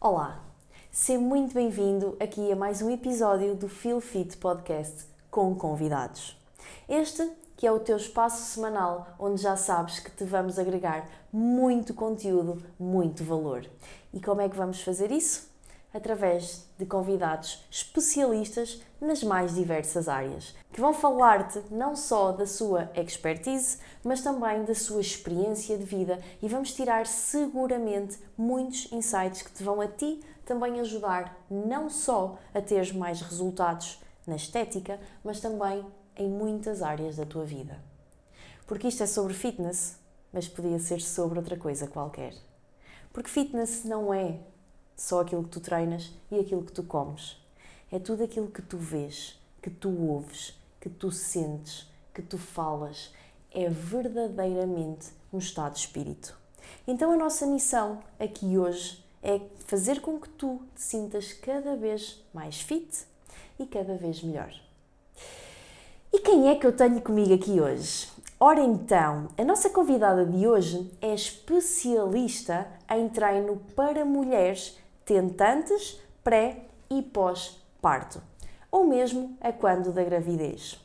Olá, seja muito bem-vindo aqui a mais um episódio do Feel Fit Podcast com convidados. Este que é o teu espaço semanal onde já sabes que te vamos agregar muito conteúdo, muito valor. E como é que vamos fazer isso? Através de convidados especialistas nas mais diversas áreas, que vão falar-te não só da sua expertise, mas também da sua experiência de vida e vamos tirar seguramente muitos insights que te vão a ti também ajudar não só a teres mais resultados na estética, mas também em muitas áreas da tua vida. Porque isto é sobre fitness, mas podia ser sobre outra coisa qualquer. Porque fitness não é só aquilo que tu treinas e aquilo que tu comes. É tudo aquilo que tu vês, que tu ouves, que tu sentes, que tu falas. É verdadeiramente um estado de espírito. Então a nossa missão aqui hoje é fazer com que tu te sintas cada vez mais fit e cada vez melhor. E quem é que eu tenho comigo aqui hoje? Ora então, a nossa convidada de hoje é especialista em treino para mulheres tentantes, pré e pós-parto, ou mesmo a quando da gravidez.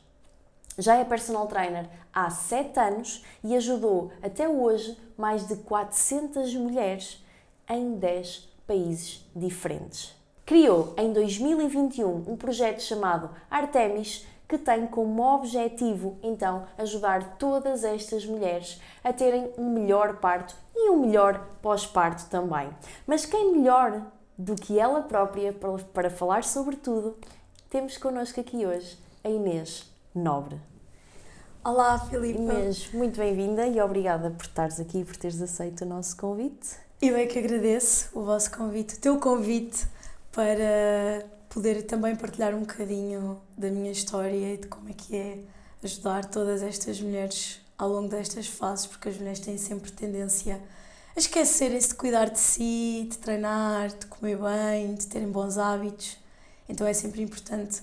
Já é personal trainer há 7 anos e ajudou até hoje mais de 400 mulheres em 10 países diferentes. Criou em 2021 um projeto chamado Artemis, que tem como objetivo, então, ajudar todas estas mulheres a terem um melhor parto e um melhor pós-parto também. Mas quem melhor do que ela própria para falar sobre tudo, temos connosco aqui hoje a Inês Nobre. Olá, Filipe. Inês, muito bem-vinda e obrigada por estares aqui e por teres aceito o nosso convite. Eu é que agradeço o vosso convite, o teu convite, para poder também partilhar um bocadinho da minha história e de como é que é ajudar todas estas mulheres ao longo destas fases, porque as mulheres têm sempre tendência a esquecerem-se de cuidar de si, de treinar, de comer bem, de terem bons hábitos. Então é sempre importante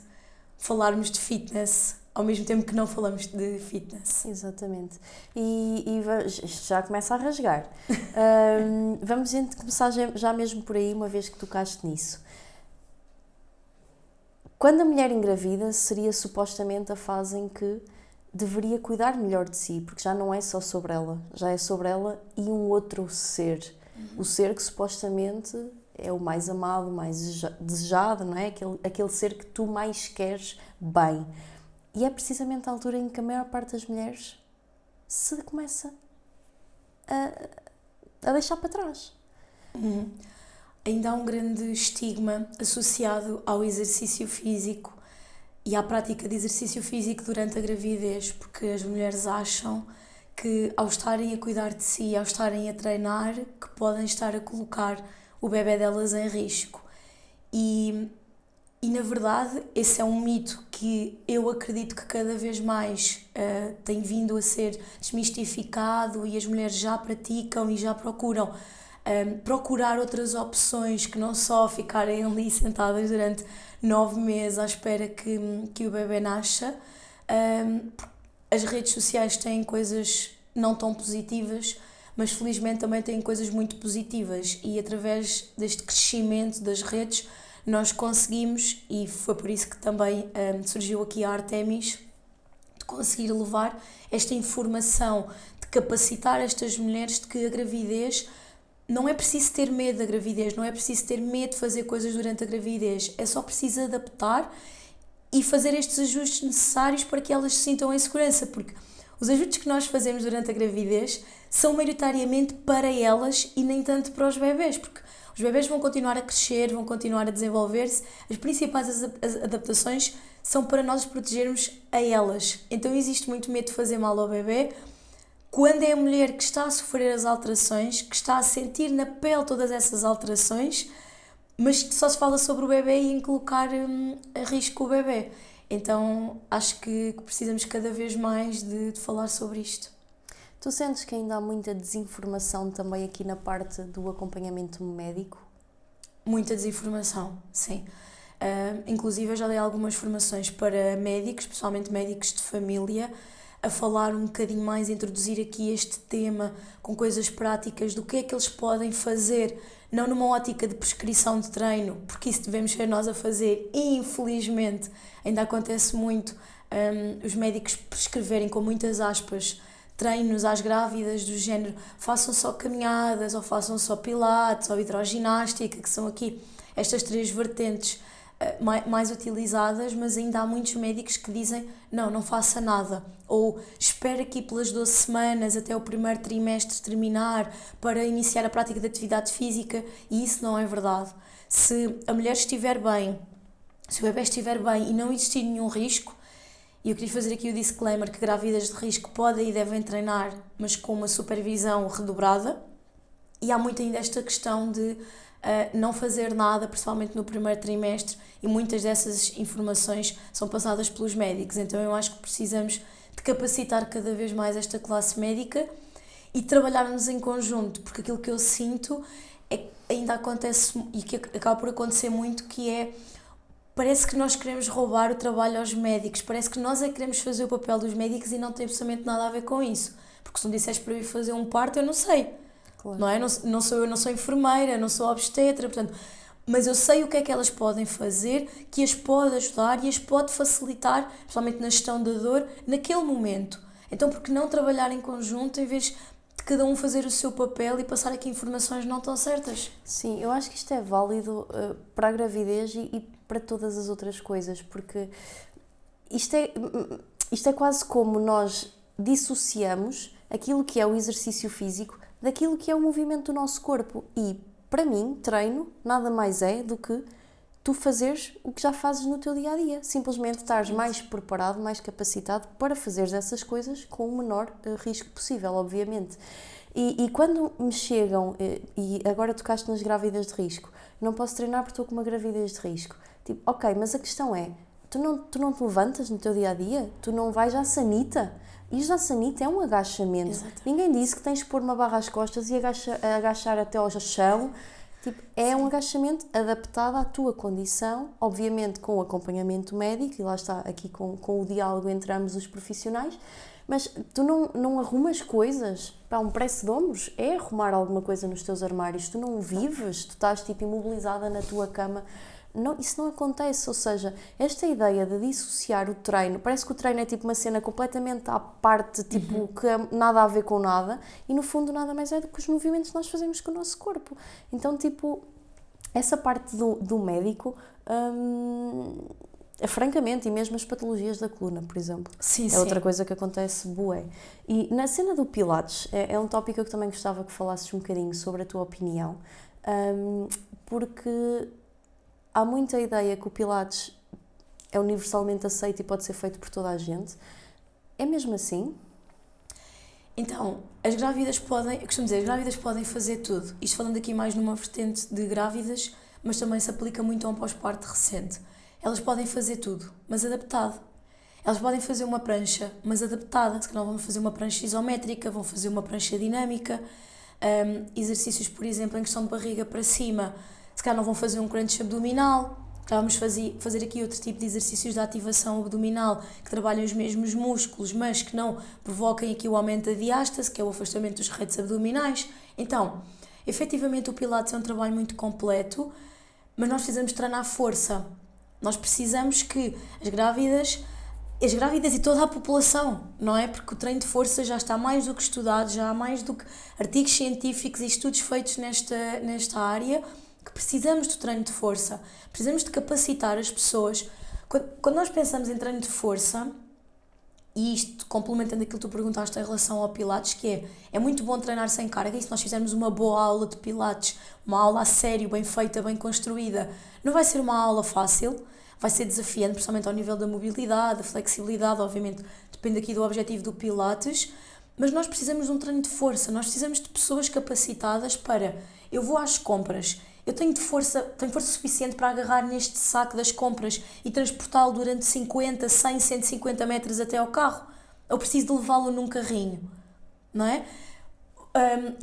falarmos de fitness ao mesmo tempo que não falamos de fitness. Exatamente. E isto já começa a rasgar. Vamos começar já mesmo por aí, uma vez que tocaste nisso. Quando a mulher engravida, seria supostamente a fase em que deveria cuidar melhor de si, porque já não é só sobre ela, já é sobre ela e um outro ser. O ser que supostamente é o mais amado, mais desejado, não é? Aquele ser que tu mais queres bem. E é precisamente a altura em que a maior parte das mulheres se começa a deixar para trás. Ainda há um grande estigma associado ao exercício físico e à prática de exercício físico durante a gravidez, porque as mulheres acham que ao estarem a cuidar de si, ao estarem a treinar, que podem estar a colocar o bebé delas em risco. E na verdade, esse é um mito que eu acredito que cada vez mais tem vindo a ser desmistificado e as mulheres já praticam e já procuram procurar outras opções que não só ficarem ali sentadas durante 9 meses à espera que o bebê nasça. As redes sociais têm coisas não tão positivas, mas felizmente também têm coisas muito positivas e através deste crescimento das redes nós conseguimos, e foi por isso que também surgiu aqui a Artemis, de conseguir levar esta informação, de capacitar estas mulheres de que a gravidez não é preciso ter medo da gravidez, não é preciso ter medo de fazer coisas durante a gravidez, é só preciso adaptar e fazer estes ajustes necessários para que elas se sintam em segurança, porque os ajustes que nós fazemos durante a gravidez são maioritariamente para elas e nem tanto para os bebés, porque os bebés vão continuar a crescer, vão continuar a desenvolver-se, as principais adaptações são para nós protegermos a elas. Então existe muito medo de fazer mal ao bebê. Quando é a mulher que está a sofrer as alterações, que está a sentir na pele todas essas alterações, mas só se fala sobre o bebê e em colocar a risco o bebê. Então acho que precisamos cada vez mais de falar sobre isto. Tu sentes que ainda há muita desinformação também aqui na parte do acompanhamento médico? Muita desinformação, sim. Inclusive eu já dei algumas formações para médicos, especialmente médicos de família, a falar um bocadinho mais, a introduzir aqui este tema com coisas práticas do que é que eles podem fazer, não numa ótica de prescrição de treino, porque isso devemos ser nós a fazer, e infelizmente ainda acontece muito os médicos prescreverem com muitas aspas treinos às grávidas do género façam só caminhadas, ou façam só pilates, ou hidroginástica, que são aqui estas 3 vertentes mais utilizadas, mas ainda há muitos médicos que dizem não faça nada, ou espere aqui pelas 12 semanas até o primeiro trimestre terminar para iniciar a prática de atividade física, e isso não é verdade. Se a mulher estiver bem, se o bebê estiver bem e não existir nenhum risco, e eu queria fazer aqui o disclaimer que grávidas de risco podem e devem treinar, mas com uma supervisão redobrada, e há muito ainda esta questão de não fazer nada, principalmente no primeiro trimestre, e muitas dessas informações são passadas pelos médicos. Então eu acho que precisamos de capacitar cada vez mais esta classe médica e trabalharmos em conjunto, porque aquilo que eu sinto é que ainda acontece, e que acaba por acontecer muito, que é, parece que nós queremos roubar o trabalho aos médicos, parece que nós é que queremos fazer o papel dos médicos e não tem absolutamente nada a ver com isso, porque se não disseres para eu ir fazer um parto, eu não sei. Claro. Não é? Eu não sou enfermeira, não sou obstetra, portanto, mas eu sei o que é que elas podem fazer, que as pode ajudar e as pode facilitar, principalmente na gestão da dor, naquele momento. Então, por que não trabalhar em conjunto em vez de cada um fazer o seu papel e passar aqui informações não tão certas? Sim, eu acho que isto é válido para a gravidez e para todas as outras coisas, porque isto é quase como nós dissociamos aquilo que é o exercício físico daquilo que é o movimento do nosso corpo. E, para mim, treino nada mais é do que tu fazeres o que já fazes no teu dia-a-dia. Simplesmente estares mais preparado, mais capacitado para fazeres essas coisas com o menor risco possível, obviamente. E quando me chegam, e agora tocaste nas grávidas de risco, não posso treinar porque estou com uma gravidez de risco. Tipo, ok, mas a questão é, tu não te levantas no teu dia-a-dia? Tu não vais à sanita? E a sanita é um agachamento. Exatamente. Ninguém disse que tens de pôr uma barra às costas e agachar até ao chão. Tipo, é um agachamento adaptado à tua condição, obviamente com o acompanhamento médico, e lá está, aqui com o diálogo entre ambos os profissionais, mas tu não arrumas coisas para um press de ombros, é arrumar alguma coisa nos teus armários, tu não vives, tu estás tipo imobilizada na tua cama. Não, isso não acontece, ou seja, esta ideia de dissociar o treino, parece que o treino é tipo uma cena completamente à parte, tipo, que nada a ver com nada, e no fundo nada mais é do que os movimentos que nós fazemos com o nosso corpo. Então, tipo, essa parte do médico, francamente, e mesmo as patologias da coluna, por exemplo, sim. Outra coisa que acontece bué. E na cena do Pilates, é um tópico que eu também gostava que falasses um bocadinho sobre a tua opinião, porque há muita ideia que o Pilates é universalmente aceito e pode ser feito por toda a gente. É mesmo assim? Então, as grávidas podem fazer tudo. Isto falando aqui mais numa vertente de grávidas, mas também se aplica muito a um pós-parto recente. Elas podem fazer tudo, mas adaptado. Elas podem fazer uma prancha, mas adaptada. Se calhar vão fazer uma prancha isométrica, vão fazer uma prancha dinâmica. Exercícios, por exemplo, em questão de barriga para cima, se calhar não vão fazer um crunch abdominal, vamos fazer aqui outro tipo de exercícios de ativação abdominal que trabalham os mesmos músculos, mas que não provoquem aqui o aumento da diástase, que é o afastamento dos retos abdominais. Então, efetivamente o Pilates é um trabalho muito completo, mas nós precisamos treinar força. Nós precisamos que as grávidas e toda a população, não é? Porque o treino de força já está mais do que estudado, já há mais do que artigos científicos e estudos feitos nesta área, que precisamos do treino de força, precisamos de capacitar as pessoas. Quando nós pensamos em treino de força, e isto complementando aquilo que tu perguntaste em relação ao Pilates, que é muito bom treinar sem carga, e se nós fizermos uma boa aula de Pilates, uma aula a sério, bem feita, bem construída, não vai ser uma aula fácil, vai ser desafiante, principalmente ao nível da mobilidade, da flexibilidade, obviamente depende aqui do objetivo do Pilates, mas nós precisamos de um treino de força, nós precisamos de pessoas capacitadas para, eu vou às compras, eu tenho força suficiente para agarrar neste saco das compras e transportá-lo durante 50, 100, 150 metros até ao carro, ou preciso de levá-lo num carrinho, não é?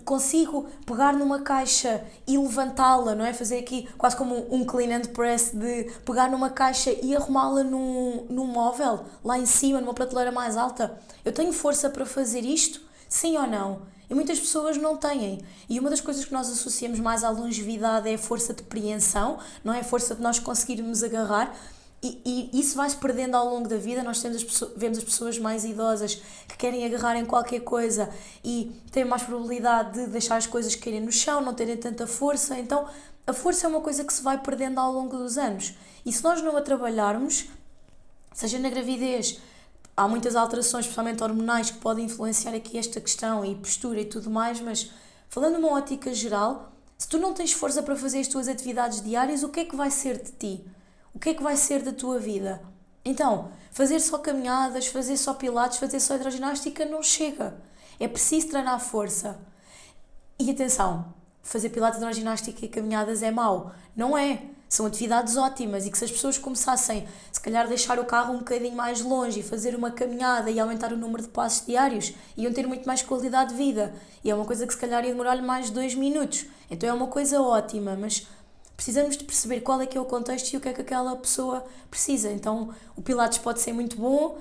consigo pegar numa caixa e levantá-la, não é? Fazer aqui quase como um clean and press, de pegar numa caixa e arrumá-la num móvel, lá em cima, numa prateleira mais alta. Eu tenho força para fazer isto? Sim ou não? E muitas pessoas não têm. E uma das coisas que nós associamos mais à longevidade é a força de preensão, não é? A força de nós conseguirmos agarrar. E isso vai-se perdendo ao longo da vida. Nós vemos as pessoas mais idosas que querem agarrar em qualquer coisa e têm mais probabilidade de deixar as coisas caírem no chão, não terem tanta força. Então, a força é uma coisa que se vai perdendo ao longo dos anos. E se nós não a trabalharmos, seja na gravidez, há muitas alterações, especialmente hormonais, que podem influenciar aqui esta questão e postura e tudo mais, mas falando numa ótica geral, se tu não tens força para fazer as tuas atividades diárias, o que é que vai ser de ti? O que é que vai ser da tua vida? Então, fazer só caminhadas, fazer só pilates, fazer só hidroginástica não chega. É preciso treinar força. E atenção, fazer pilates, hidroginástica e caminhadas é mau. Não é. São atividades ótimas e que se as pessoas começassem, se calhar, deixar o carro um bocadinho mais longe e fazer uma caminhada e aumentar o número de passos diários, iam ter muito mais qualidade de vida. E é uma coisa que se calhar ia demorar-lhe mais de 2 minutos. Então é uma coisa ótima, mas precisamos de perceber qual é que é o contexto e o que é que aquela pessoa precisa. Então, o Pilates pode ser muito bom,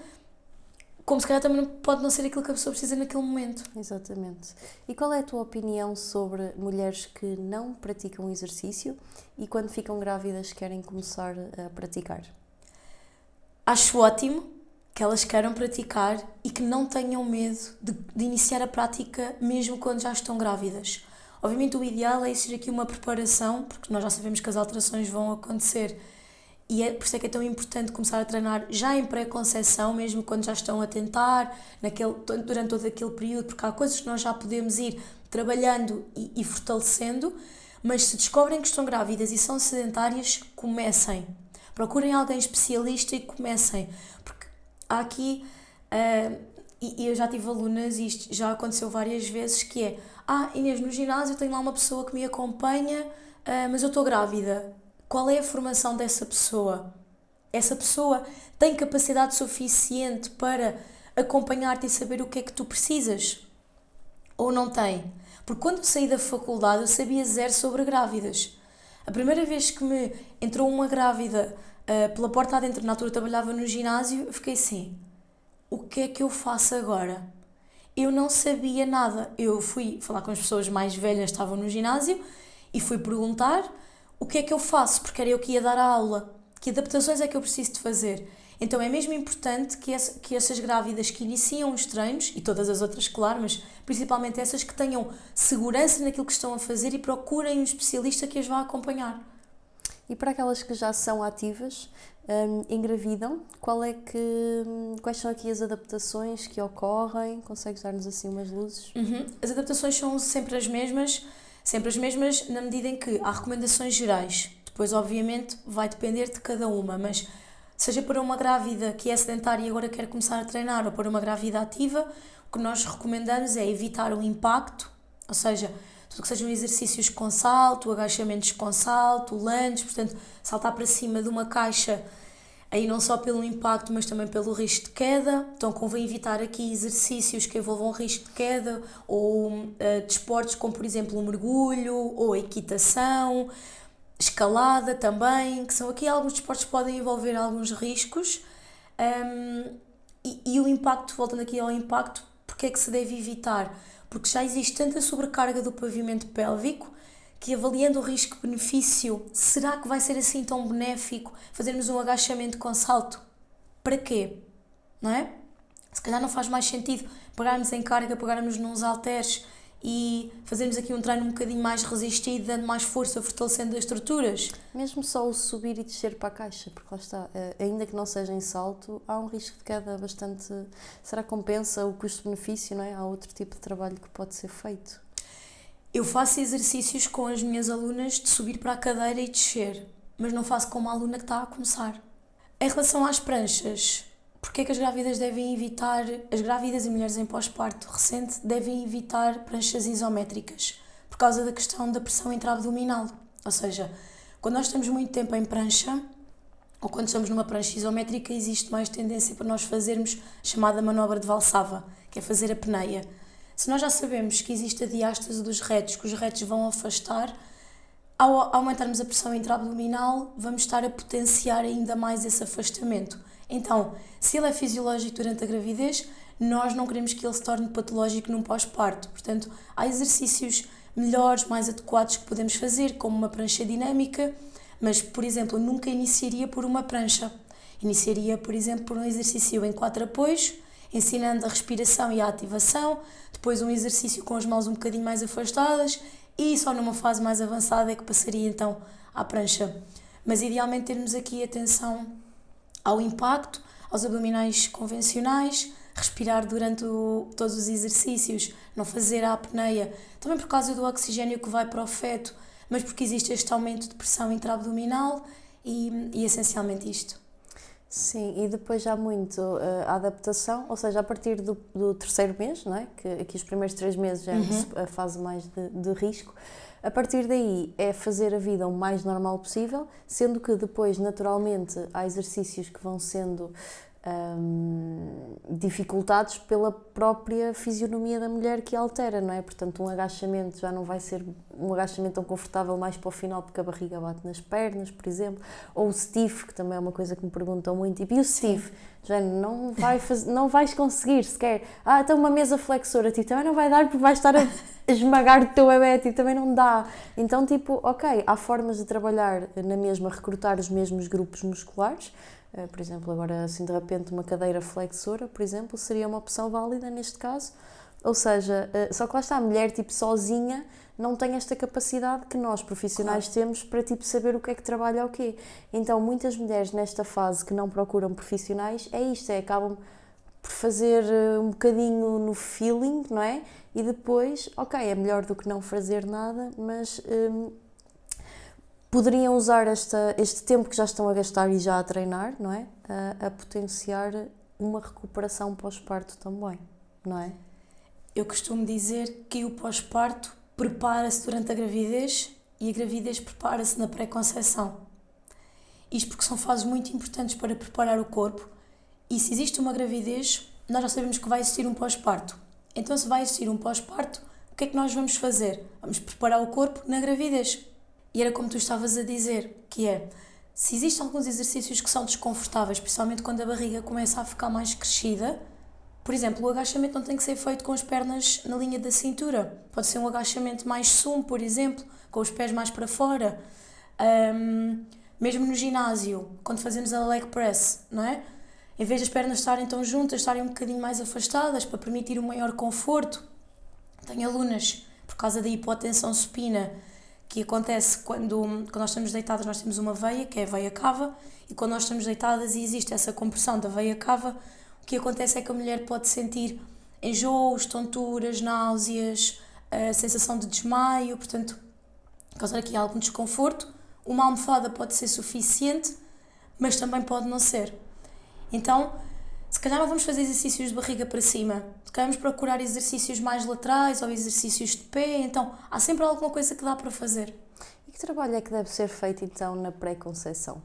como se calhar também pode não ser aquilo que a pessoa precisa naquele momento. Exatamente. E qual é a tua opinião sobre mulheres que não praticam exercício e quando ficam grávidas querem começar a praticar? Acho ótimo que elas queiram praticar e que não tenham medo de iniciar a prática mesmo quando já estão grávidas. Obviamente o ideal é existir aqui uma preparação, porque nós já sabemos que as alterações vão acontecer e por isso é que é tão importante começar a treinar já em pré-conceição, mesmo quando já estão a tentar, durante todo aquele período, porque há coisas que nós já podemos ir trabalhando e fortalecendo, mas se descobrem que estão grávidas e são sedentárias, comecem. Procurem alguém especialista e comecem, porque há aqui, e eu já tive alunas, e isto já aconteceu várias vezes, que é: Inês, no ginásio tenho lá uma pessoa que me acompanha, mas eu estou grávida. Qual é a formação dessa pessoa? Essa pessoa tem capacidade suficiente para acompanhar-te e saber o que é que tu precisas? Ou não tem? Porque quando eu saí da faculdade eu sabia zero sobre grávidas. A primeira vez que me entrou uma grávida pela porta adentro, na altura eu trabalhava no ginásio, eu fiquei assim: o que é que eu faço agora? Eu não sabia nada. Eu fui falar com as pessoas mais velhas que estavam no ginásio e fui perguntar o que é que eu faço, porque era eu que ia dar a aula. Que adaptações é que eu preciso de fazer? Então é mesmo importante que essas grávidas que iniciam os treinos, e todas as outras, claro, mas principalmente essas, que tenham segurança naquilo que estão a fazer e procurem um especialista que as vá acompanhar. E para aquelas que já são ativas, engravidam, quais são aqui as adaptações que ocorrem? Consegues dar-nos assim umas luzes? As adaptações são sempre as mesmas na medida em que há recomendações gerais. Depois, obviamente, vai depender de cada uma, mas seja para uma grávida que é sedentária e agora quer começar a treinar, ou para uma grávida ativa, o que nós recomendamos é evitar o impacto, ou seja, tudo que sejam exercícios com salto, agachamentos com salto, lunges, portanto, saltar para cima de uma caixa, aí não só pelo impacto, mas também pelo risco de queda. Então convém evitar aqui exercícios que envolvam risco de queda, ou desportos como, por exemplo, o mergulho, ou a equitação, escalada também, que são aqui alguns desportos que podem envolver alguns riscos. E o impacto, voltando aqui ao impacto, porque é que se deve evitar? Porque já existe tanta sobrecarga do pavimento pélvico que, avaliando o risco-benefício, será que vai ser assim tão benéfico fazermos um agachamento com salto? Para quê? Não é? Se calhar não faz mais sentido pegarmos em carga, pegarmos nos halteres e fazermos aqui um treino um bocadinho mais resistido, dando mais força, fortalecendo as estruturas. Mesmo só o subir e descer para a caixa, porque lá está, ainda que não seja em salto, há um risco de queda bastante... Será que compensa o custo-benefício, não é? Há outro tipo de trabalho que pode ser feito. Eu faço exercícios com as minhas alunas de subir para a cadeira e descer, mas não faço com uma aluna que está a começar. Em relação às pranchas, porque é que as grávidas devem evitar, as grávidas e mulheres em pós-parto recente devem evitar pranchas isométricas? Por causa da questão da pressão intra-abdominal. Ou seja, quando nós estamos muito tempo em prancha, ou quando estamos numa prancha isométrica, existe mais tendência para nós fazermos a chamada manobra de Valsalva, que é fazer a peneia. Se nós já sabemos que existe a diástase dos retos, que os retos vão afastar, ao aumentarmos a pressão intra-abdominal, vamos estar a potenciar ainda mais esse afastamento. Então, se ele é fisiológico durante a gravidez, nós não queremos que ele se torne patológico num pós-parto. Portanto, há exercícios melhores, mais adequados que podemos fazer, como uma prancha dinâmica, mas, por exemplo, eu nunca iniciaria por uma prancha. Iniciaria, por exemplo, por um exercício em 4 apoios, ensinando a respiração e a ativação, depois um exercício com as mãos um bocadinho mais afastadas e só numa fase mais avançada é que passaria então à prancha. Mas idealmente termos aqui atenção ao impacto, aos abdominais convencionais, respirar durante todos os exercícios, não fazer a apneia, também por causa do oxigênio que vai para o feto, mas porque existe este aumento de pressão intra-abdominal e essencialmente isto. Sim, e depois há muito a adaptação, ou seja, a partir do 3º mês, não é? Que aqui os primeiros 3 meses é a fase mais de risco, a partir daí é fazer a vida o mais normal possível, sendo que depois, naturalmente, há exercícios que vão sendo dificultados pela própria fisionomia da mulher que altera, não é? Portanto, um agachamento já não vai ser um agachamento tão confortável mais para o final porque a barriga bate nas pernas, por exemplo, ou o stiff, que também é uma coisa que me perguntam muito, e o stiff? Já não vais conseguir sequer. Então uma mesa flexora, tipo, também não vai dar porque vais estar a esmagar o teu bebé, e também não dá. Então, tipo, ok, há formas de trabalhar na mesma, recrutar os mesmos grupos musculares. Por exemplo, agora assim de repente uma cadeira flexora, por exemplo, seria uma opção válida neste caso. Ou seja, só que lá está, a mulher tipo sozinha não tem esta capacidade que nós profissionais temos para tipo saber o que é que trabalha o quê. Então muitas mulheres nesta fase que não procuram profissionais, acabam por fazer um bocadinho no feeling, não é? E depois, ok, é melhor do que não fazer nada, mas poderiam usar este tempo que já estão a gastar e já a treinar, não é? A potenciar uma recuperação pós-parto também, não é? Eu costumo dizer que o pós-parto prepara-se durante a gravidez e a gravidez prepara-se na pré-conceição. Isto porque são fases muito importantes para preparar o corpo e se existe uma gravidez, nós já sabemos que vai existir um pós-parto. Então, se vai existir um pós-parto, o que é que nós vamos fazer? Vamos preparar o corpo na gravidez. E era como tu estavas a dizer, que é, se existem alguns exercícios que são desconfortáveis, principalmente quando a barriga começa a ficar mais crescida, por exemplo, o agachamento não tem que ser feito com as pernas na linha da cintura. Pode ser um agachamento mais sumo, por exemplo, com os pés mais para fora. Mesmo no ginásio, quando fazemos a leg press, não é? Em vez das pernas estarem tão juntas, estarem um bocadinho mais afastadas para permitir um maior conforto. Tenho alunas, por causa da hipotensão supina, que acontece quando nós estamos deitadas, nós temos uma veia, que é a veia cava, e quando nós estamos deitadas e existe essa compressão da veia cava, o que acontece é que a mulher pode sentir enjoos, tonturas, náuseas, a sensação de desmaio, portanto, causar aqui algum desconforto. Uma almofada pode ser suficiente, mas também pode não ser. Então, se calhar não vamos fazer exercícios de barriga para cima, se calhar vamos procurar exercícios mais laterais ou exercícios de pé, então há sempre alguma coisa que dá para fazer. E que trabalho é que deve ser feito então na pré-conceição?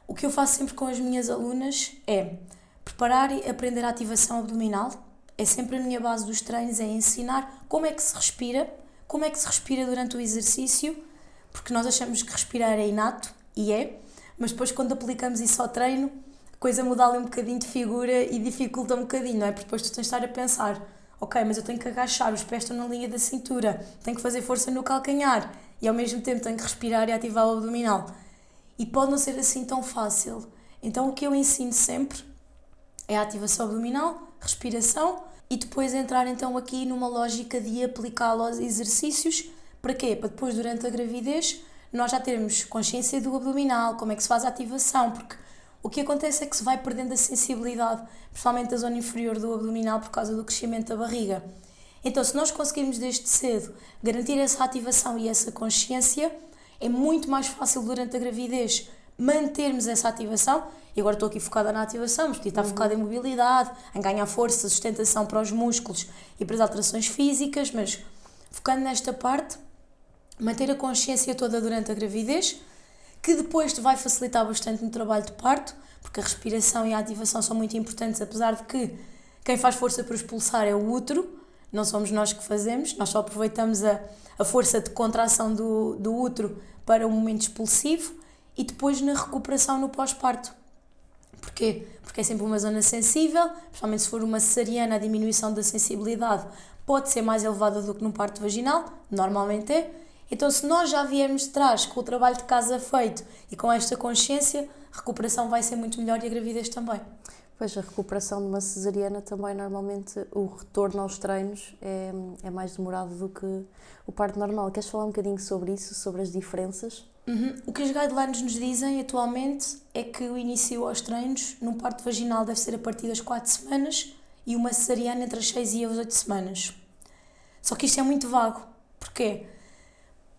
O que eu faço sempre com as minhas alunas é preparar e aprender a ativação abdominal, é sempre a minha base dos treinos, é ensinar como é que se respira durante o exercício, porque nós achamos que respirar é inato, e é, mas depois quando aplicamos isso ao treino, a coisa muda ali um bocadinho de figura e dificulta um bocadinho, não é? Porque depois tu tens de estar a pensar, ok, mas eu tenho que agachar, os pés estão na linha da cintura, tenho que fazer força no calcanhar e ao mesmo tempo tenho que respirar e ativar o abdominal. E pode não ser assim tão fácil. Então o que eu ensino sempre é a ativação abdominal, respiração e depois entrar então aqui numa lógica de aplicá-lo aos exercícios. Para quê? Para depois, durante a gravidez, nós já termos consciência do abdominal, como é que se faz a ativação, porque o que acontece é que se vai perdendo a sensibilidade, principalmente da zona inferior do abdominal, por causa do crescimento da barriga. Então, se nós conseguirmos desde cedo garantir essa ativação e essa consciência, é muito mais fácil durante a gravidez mantermos essa ativação. E agora estou aqui focada na ativação, mas podia estar focada em mobilidade, em ganhar força, sustentação para os músculos e para as alterações físicas, mas focando nesta parte, manter a consciência toda durante a gravidez, que depois te vai facilitar bastante no trabalho de parto, porque a respiração e a ativação são muito importantes, apesar de que quem faz força para expulsar é o útero, não somos nós que fazemos, nós só aproveitamos a força de contração do útero para o momento expulsivo e depois na recuperação no pós-parto. Porquê? Porque é sempre uma zona sensível, principalmente se for uma cesariana, a diminuição da sensibilidade pode ser mais elevada do que num parto vaginal, normalmente é. Então, se nós já viermos de trás com o trabalho de casa feito e com esta consciência, a recuperação vai ser muito melhor e a gravidez também. Pois, a recuperação de uma cesariana também, normalmente, o retorno aos treinos é mais demorado do que o parto normal. Queres falar um bocadinho sobre isso, sobre as diferenças? O que as guidelines nos dizem atualmente é que o início aos treinos num parto vaginal deve ser a partir das 4 semanas e uma cesariana entre as 6 e as 8 semanas. Só que isto é muito vago. Porquê?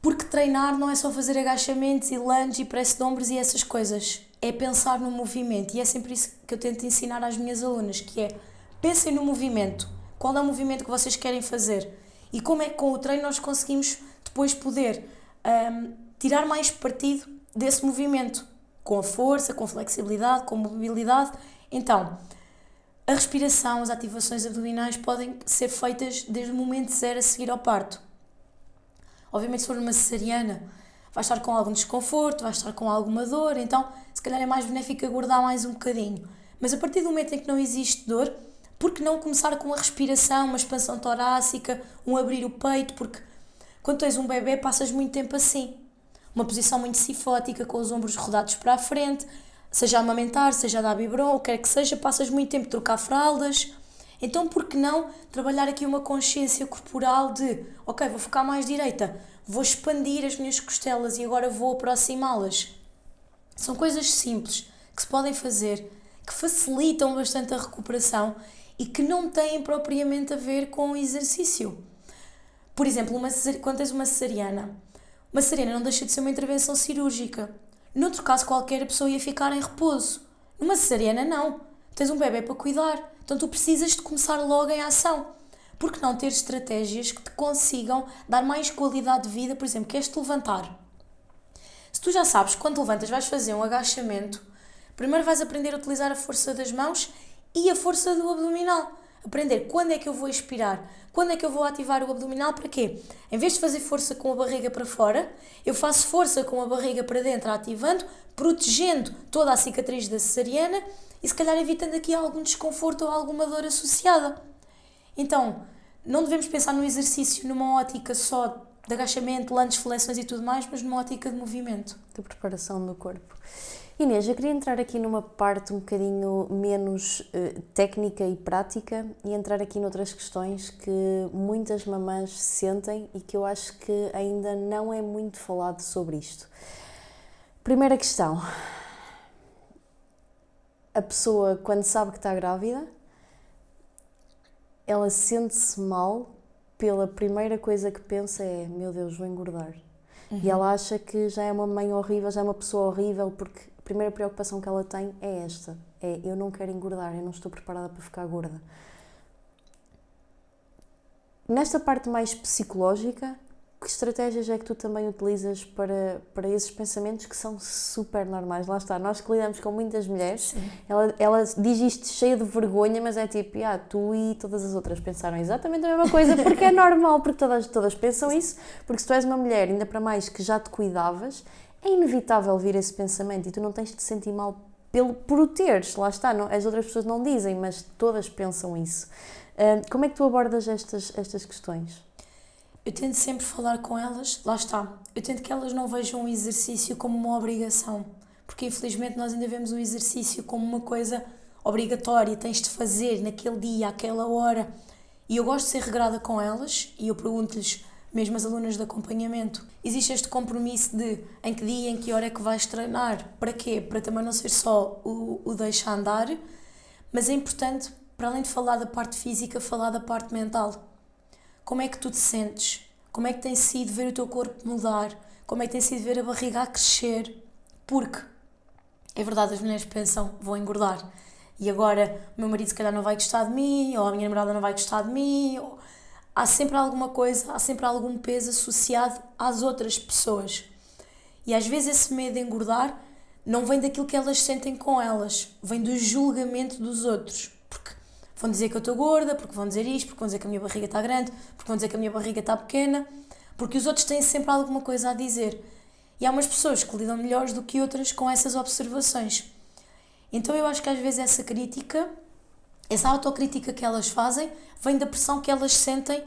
Porque treinar não é só fazer agachamentos e lunge e press de ombros e essas coisas. É pensar no movimento e é sempre isso que eu tento ensinar às minhas alunas, que é pensem no movimento. Qual é o movimento que vocês querem fazer? E como é que com o treino nós conseguimos depois poder tirar mais partido desse movimento? Com a força, com flexibilidade, com mobilidade. Então, a respiração, as ativações abdominais podem ser feitas desde o momento zero a seguir ao parto. Obviamente, se for uma cesariana, vai estar com algum desconforto, vai estar com alguma dor, então se calhar é mais benéfico aguardar mais um bocadinho. Mas a partir do momento em que não existe dor, por que não começar com uma respiração, uma expansão torácica, um abrir o peito? Porque quando tens um bebê passas muito tempo assim. Uma posição muito cifótica, com os ombros rodados para a frente, seja a amamentar, seja a dar biberon, o que quer que seja, passas muito tempo a trocar fraldas. Então, por que não trabalhar aqui uma consciência corporal de, ok, vou ficar mais direita, vou expandir as minhas costelas e agora vou aproximá-las. São coisas simples que se podem fazer, que facilitam bastante a recuperação e que não têm propriamente a ver com o exercício. Por exemplo, quando tens uma cesariana não deixa de ser uma intervenção cirúrgica. Noutro caso qualquer, a pessoa ia ficar em repouso. Numa cesariana, não. Tens um bebê para cuidar. Então tu precisas de começar logo em ação. Por que não ter estratégias que te consigam dar mais qualidade de vida? Por exemplo, queres-te levantar. Se tu já sabes que quando te levantas vais fazer um agachamento, primeiro vais aprender a utilizar a força das mãos e a força do abdominal. Aprender quando é que eu vou expirar, quando é que eu vou ativar o abdominal, para quê? Em vez de fazer força com a barriga para fora, eu faço força com a barriga para dentro, ativando, protegendo toda a cicatriz da cesariana e se calhar evitando aqui algum desconforto ou alguma dor associada. Então, não devemos pensar no exercício numa ótica só de agachamento, lances, flexões e tudo mais, mas numa ótica de movimento. De preparação do corpo. Inês, eu queria entrar aqui numa parte um bocadinho menos técnica e prática e entrar aqui noutras questões que muitas mamãs sentem e que eu acho que ainda não é muito falado sobre isto. Primeira questão. A pessoa, quando sabe que está grávida, ela sente-se mal pela primeira coisa que pensa é, meu Deus, vou engordar. E ela acha que já é uma mãe horrível, já é uma pessoa horrível, porque a primeira preocupação que ela tem é esta, é eu não quero engordar, eu não estou preparada para ficar gorda. Nesta parte mais psicológica, que estratégias é que tu também utilizas para esses pensamentos que são super normais? Lá está, nós que lidamos com muitas mulheres, ela diz isto cheia de vergonha, mas é tipo, tu e todas as outras pensaram exatamente a mesma coisa, porque é normal, porque todas pensam isso, porque se tu és uma mulher, ainda para mais que já te cuidavas, é inevitável vir esse pensamento e tu não tens de te sentir mal por o teres, lá está, não, as outras pessoas não dizem, mas todas pensam isso. Como é que tu abordas estas questões? Eu tento sempre falar com elas, lá está, eu tento que elas não vejam o exercício como uma obrigação, porque infelizmente nós ainda vemos o exercício como uma coisa obrigatória, tens de fazer naquele dia, àquela hora, e eu gosto de ser regrada com elas, e eu pergunto-lhes, mesmo as alunas de acompanhamento, existe este compromisso de em que dia, em que hora é que vais treinar, para quê? Para também não ser só o deixar andar, mas é importante, para além de falar da parte física, falar da parte mental. Como é que tu te sentes? Como é que tem sido ver o teu corpo mudar? Como é que tem sido ver a barriga a crescer? Porque, é verdade, as mulheres pensam, vou engordar. E agora o meu marido se calhar não vai gostar de mim, ou a minha namorada não vai gostar de mim. Há sempre alguma coisa, há sempre algum peso associado às outras pessoas. E às vezes esse medo de engordar não vem daquilo que elas sentem com elas, vem do julgamento dos outros. Porque vão dizer que eu estou gorda, porque vão dizer isto, porque vão dizer que a minha barriga está grande, porque vão dizer que a minha barriga está pequena, porque os outros têm sempre alguma coisa a dizer. E há umas pessoas que lidam melhores do que outras com essas observações. Então eu acho que às vezes essa crítica, essa autocrítica que elas fazem, vem da pressão que elas sentem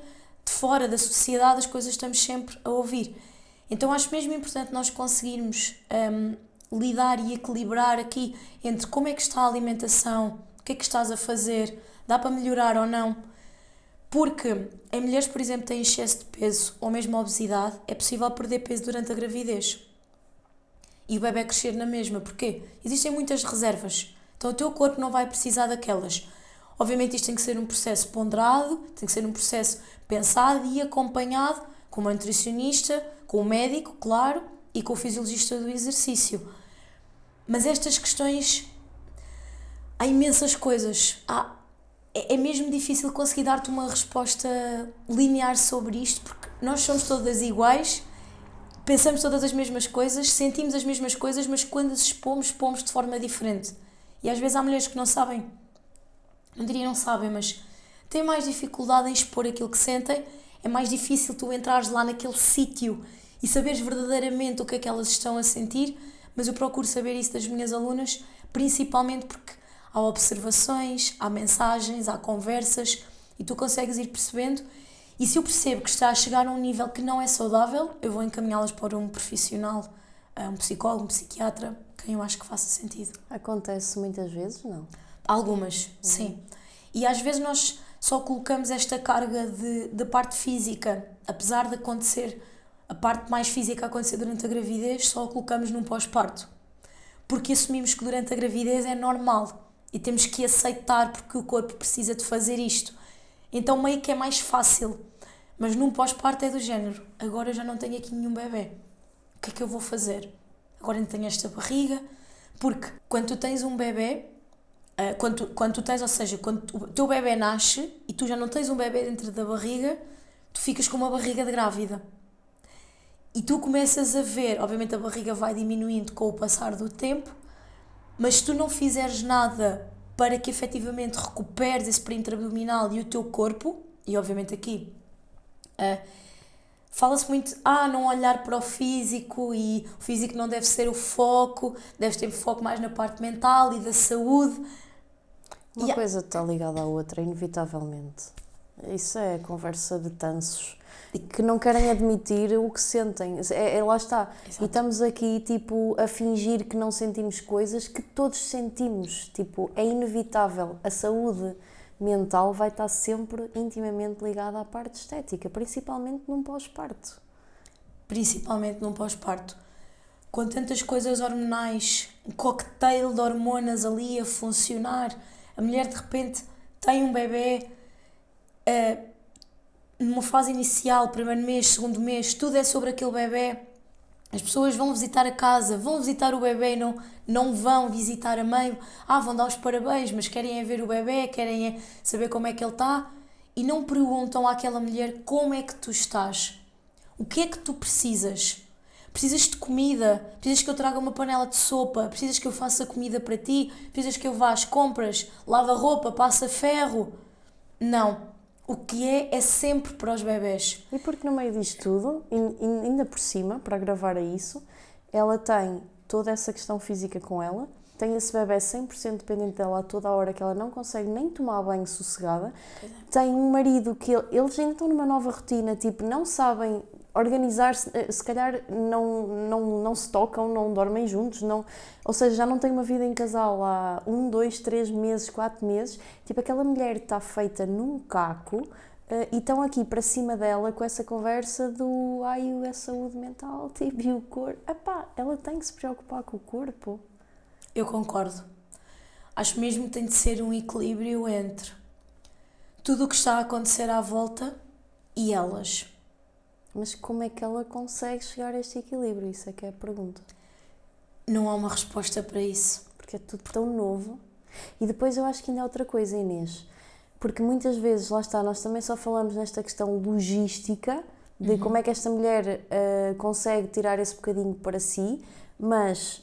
de fora da sociedade, as coisas que estamos sempre a ouvir. Então acho mesmo importante nós conseguirmos lidar e equilibrar aqui entre como é que está a alimentação, o que é que estás a fazer, dá para melhorar ou não. Porque em mulheres, por exemplo, que têm excesso de peso ou mesmo obesidade, é possível perder peso durante a gravidez. E o bebê crescer na mesma. Porquê? Existem muitas reservas. Então o teu corpo não vai precisar daquelas. Obviamente isto tem que ser um processo ponderado, tem que ser um processo pensado e acompanhado com uma nutricionista, com um médico, claro, e com o fisiologista do exercício. Mas estas questões, há imensas coisas. É mesmo difícil conseguir dar-te uma resposta linear sobre isto, porque nós somos todas iguais, pensamos todas as mesmas coisas, sentimos as mesmas coisas, mas quando as expomos, expomos de forma diferente. E às vezes há mulheres que não sabem, não diria não sabem, mas têm mais dificuldade em expor aquilo que sentem, é mais difícil tu entrares lá naquele sítio e saberes verdadeiramente o que é que elas estão a sentir, mas eu procuro saber isso das minhas alunas, principalmente porque há observações, há mensagens, há conversas e tu consegues ir percebendo. E se eu percebo que está a chegar a um nível que não é saudável, eu vou encaminhá-las para um profissional, um psicólogo, um psiquiatra, quem eu acho que faça sentido. Acontece muitas vezes, não? Algumas, sim. E às vezes nós só colocamos esta carga de parte física, apesar de acontecer, a parte mais física acontecer durante a gravidez, só a colocamos num pós-parto. Porque assumimos que durante a gravidez é normal e temos que aceitar porque o corpo precisa de fazer isto. Então meio que é mais fácil, mas num pós-parto é do género, agora já não tenho aqui nenhum bebê, o que é que eu vou fazer? Agora não tenho esta barriga, porque quando tu tens um bebê, quando tu tens, ou seja, quando o teu bebê nasce e tu já não tens um bebê dentro da barriga, tu ficas com uma barriga de grávida. E tu começas a ver, obviamente a barriga vai diminuindo com o passar do tempo, mas se tu não fizeres nada para que efetivamente recuperes esse perímetro abdominal e o teu corpo, e obviamente aqui fala-se muito, não olhar para o físico e o físico não deve ser o foco, deves ter foco mais na parte mental e da saúde. Uma coisa está ligada à outra, inevitavelmente. Isso é conversa de tansos que não querem admitir o que sentem. Lá está. Exato. E estamos aqui, tipo, a fingir que não sentimos coisas que todos sentimos. Tipo, é inevitável. A saúde mental vai estar sempre intimamente ligada à parte estética, principalmente num pós-parto. Principalmente num pós-parto. Com tantas coisas hormonais, um cocktail de hormonas ali a funcionar, a mulher de repente tem um bebê numa fase inicial, primeiro mês, segundo mês, tudo é sobre aquele bebê. As pessoas vão visitar a casa, vão visitar o bebê e não vão visitar a mãe. Vão dar os parabéns, mas querem é ver o bebê, querem é saber como é que ele está e não perguntam àquela mulher como é que tu estás. O que é que tu precisas? Precisas de comida? Precisas que eu traga uma panela de sopa? Precisas que eu faça comida para ti? Precisas que eu vá às compras? Lava roupa? Passa ferro? Não. O que é sempre para os bebés. E porque no meio disto tudo, ainda por cima, para agravar a isso, ela tem toda essa questão física com ela, tem esse bebé 100% dependente dela a toda a hora, que ela não consegue nem tomar banho sossegada, tem um marido que eles ainda estão numa nova rotina, tipo, não sabem organizar-se, se calhar não se tocam, não dormem juntos, ou seja, já não têm uma vida em casal há 1, 2, 3 meses, 4 meses, tipo, aquela mulher está feita num caco e estão aqui para cima dela com essa conversa do a saúde mental, tipo, e o corpo, ela tem que se preocupar com o corpo. Eu concordo. Acho mesmo que tem de ser um equilíbrio entre tudo o que está a acontecer à volta e elas. Mas como é que ela consegue chegar a este equilíbrio? Isso é que é a pergunta. Não há uma resposta para isso. Porque é tudo tão novo. E depois eu acho que ainda há outra coisa, Inês. Porque muitas vezes, lá está, nós também só falamos nesta questão logística, de como é que esta mulher consegue tirar esse bocadinho para si, mas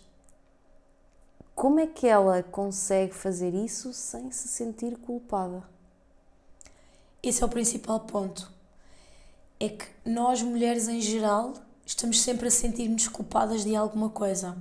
como é que ela consegue fazer isso sem se sentir culpada? esse é o principal ponto. É que nós, mulheres em geral, estamos sempre a sentir-nos culpadas de alguma coisa.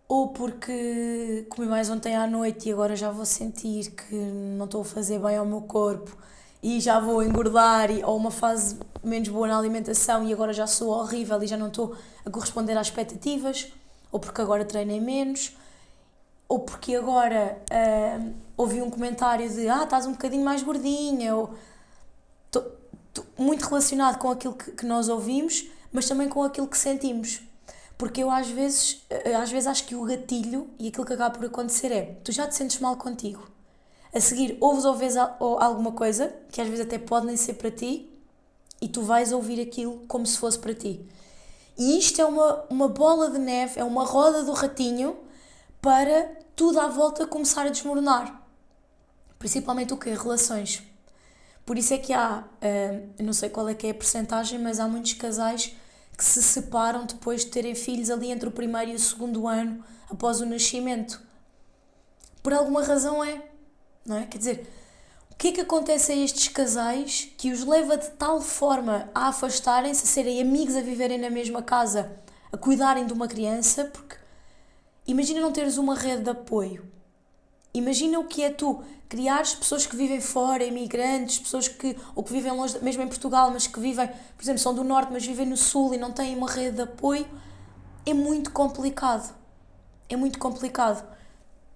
Ou porque comi mais ontem à noite e agora já vou sentir que não estou a fazer bem ao meu corpo e já vou engordar, ou uma fase menos boa na alimentação e agora já sou horrível e já não estou a corresponder às expectativas, ou porque agora treinei menos, ou porque agora ouvi um comentário de estás um bocadinho mais gordinha, ou muito relacionado com aquilo que nós ouvimos, mas também com aquilo que sentimos. Porque eu às vezes acho que o gatilho e aquilo que acaba por acontecer é, tu já te sentes mal contigo. A seguir, ouves ou vês alguma coisa, que às vezes até pode nem ser para ti, e tu vais ouvir aquilo como se fosse para ti. E isto é uma bola de neve, é uma roda do ratinho para tudo à volta começar a desmoronar. Principalmente o quê? Relações. Por isso é que eu não sei qual é que é a percentagem, mas há muitos casais que se separam depois de terem filhos ali entre o primeiro e o segundo ano após o nascimento. Por alguma razão não é? Quer dizer, o que é que acontece a estes casais que os leva de tal forma a afastarem-se, a serem amigos, a viverem na mesma casa, a cuidarem de uma criança? Porque imagina não teres uma rede de apoio. Imagina o que é tu criares pessoas que vivem fora, imigrantes, pessoas que vivem longe, mesmo em Portugal, mas que vivem, por exemplo, são do norte, mas vivem no sul e não têm uma rede de apoio. É muito complicado. É muito complicado.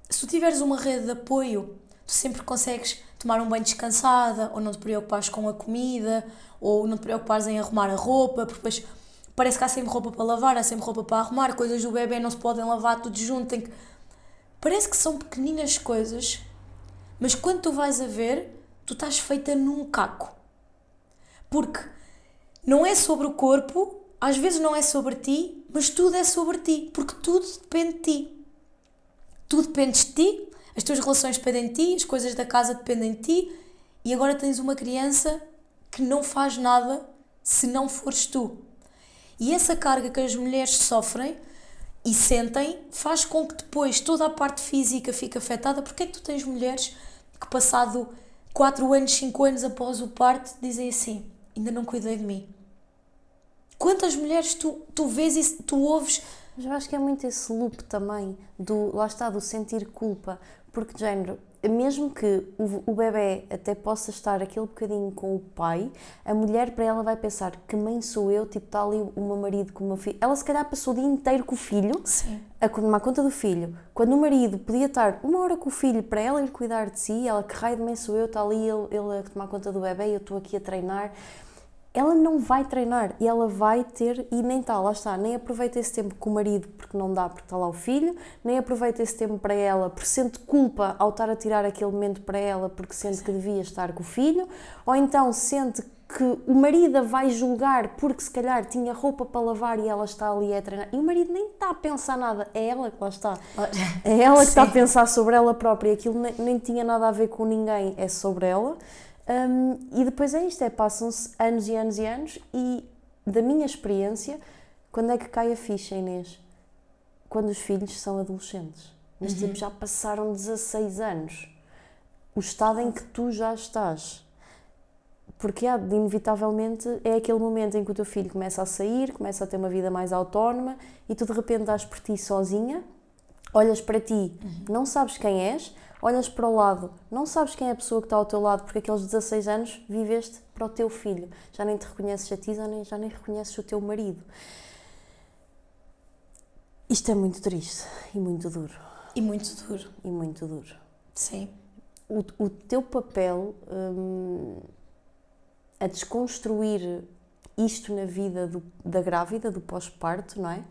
Se tu tiveres uma rede de apoio, tu sempre consegues tomar um banho descansada, ou não te preocupares com a comida, ou não te preocupares em arrumar a roupa, porque depois parece que há sempre roupa para lavar, há sempre roupa para arrumar, coisas do bebê não se podem lavar tudo junto, Parece que são pequeninas coisas, mas quando tu vais a ver, tu estás feita num caco. Porque não é sobre o corpo, às vezes não é sobre ti, mas tudo é sobre ti, porque tudo depende de ti. Tu dependes de ti, as tuas relações dependem de ti, as coisas da casa dependem de ti, e agora tens uma criança que não faz nada se não fores tu. E essa carga que as mulheres sofrem e sentem faz com que depois toda a parte física fique afetada. Porque é que tu tens mulheres que passado 4 anos, 5 anos após o parto dizem assim, ainda não cuidei de mim? Quantas mulheres tu vês e tu ouves? Mas eu acho que é muito esse loop também, lá está, do sentir culpa, porque de género, mesmo que o bebé até possa estar aquele bocadinho com o pai, a mulher para ela vai pensar, que mãe sou eu, tipo, está ali o meu marido com o meu filho. Ela se calhar passou o dia inteiro com o filho, sim, a tomar conta do filho, quando o marido podia estar 1 hora com o filho para ela ir cuidar de si, ela, que raio de mãe sou eu, está ali ele a tomar conta do bebé e eu estou aqui a treinar. Ela não vai treinar e ela vai ter, e nem está, lá está, nem aproveita esse tempo com o marido porque não dá, porque está lá o filho, nem aproveita esse tempo para ela porque sente culpa ao estar a tirar aquele momento para ela porque sente que devia estar com o filho, ou então sente que o marido a vai julgar porque se calhar tinha roupa para lavar e ela está ali a treinar, e o marido nem está a pensar nada, é ela que lá está, é ela que está a pensar sobre ela própria, aquilo nem tinha nada a ver com ninguém, é sobre ela. E depois é isto, passam-se anos e anos e anos, e da minha experiência, quando é que cai a ficha, Inês? Quando os filhos são adolescentes. Mas tipo, já passaram 16 anos. O estado em que tu já estás. Porque inevitavelmente é aquele momento em que o teu filho começa a sair, começa a ter uma vida mais autónoma e tu de repente estás por ti sozinha, olhas para ti, não sabes quem és, olhas para o lado, não sabes quem é a pessoa que está ao teu lado, porque aqueles 16 anos viveste para o teu filho. Já nem te reconheces a ti, já nem reconheces o teu marido. Isto é muito triste e muito duro. E muito duro. E muito duro. Sim. O teu papel a desconstruir isto na vida da grávida, do pós-parto, não é?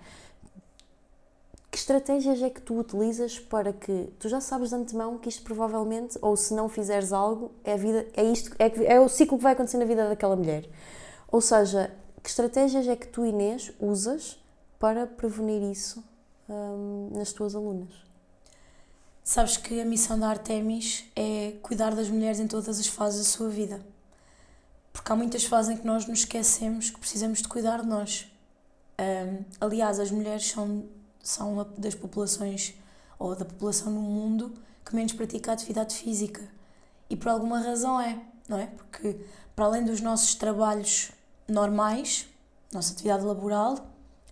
Que estratégias é que tu utilizas para que tu já sabes de antemão que isto provavelmente, ou se não fizeres algo, é o ciclo que vai acontecer na vida daquela mulher? Ou seja, que estratégias é que tu, Inês, usas para prevenir isso nas tuas alunas? Sabes que a missão da Artemis é cuidar das mulheres em todas as fases da sua vida. Porque há muitas fases em que nós nos esquecemos que precisamos de cuidar de nós. Aliás, as mulheres são das populações, ou da população no mundo, que menos pratica atividade física. E por alguma razão não é? Porque para além dos nossos trabalhos normais, nossa atividade laboral,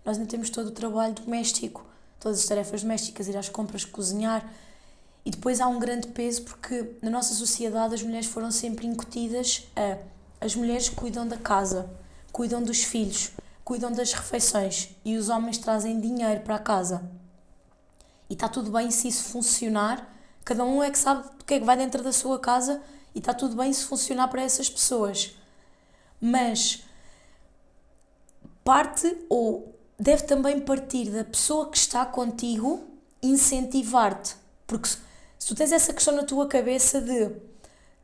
nós ainda temos todo o trabalho doméstico, todas as tarefas domésticas, ir às compras, cozinhar. E depois há um grande peso porque na nossa sociedade as mulheres foram sempre incutidas as mulheres cuidam da casa, cuidam dos filhos, cuidam das refeições e os homens trazem dinheiro para a casa. E está tudo bem se isso funcionar, cada um é que sabe o que é que vai dentro da sua casa e está tudo bem se funcionar para essas pessoas. Mas parte ou deve também partir da pessoa que está contigo incentivar-te. Porque se tu tens essa questão na tua cabeça de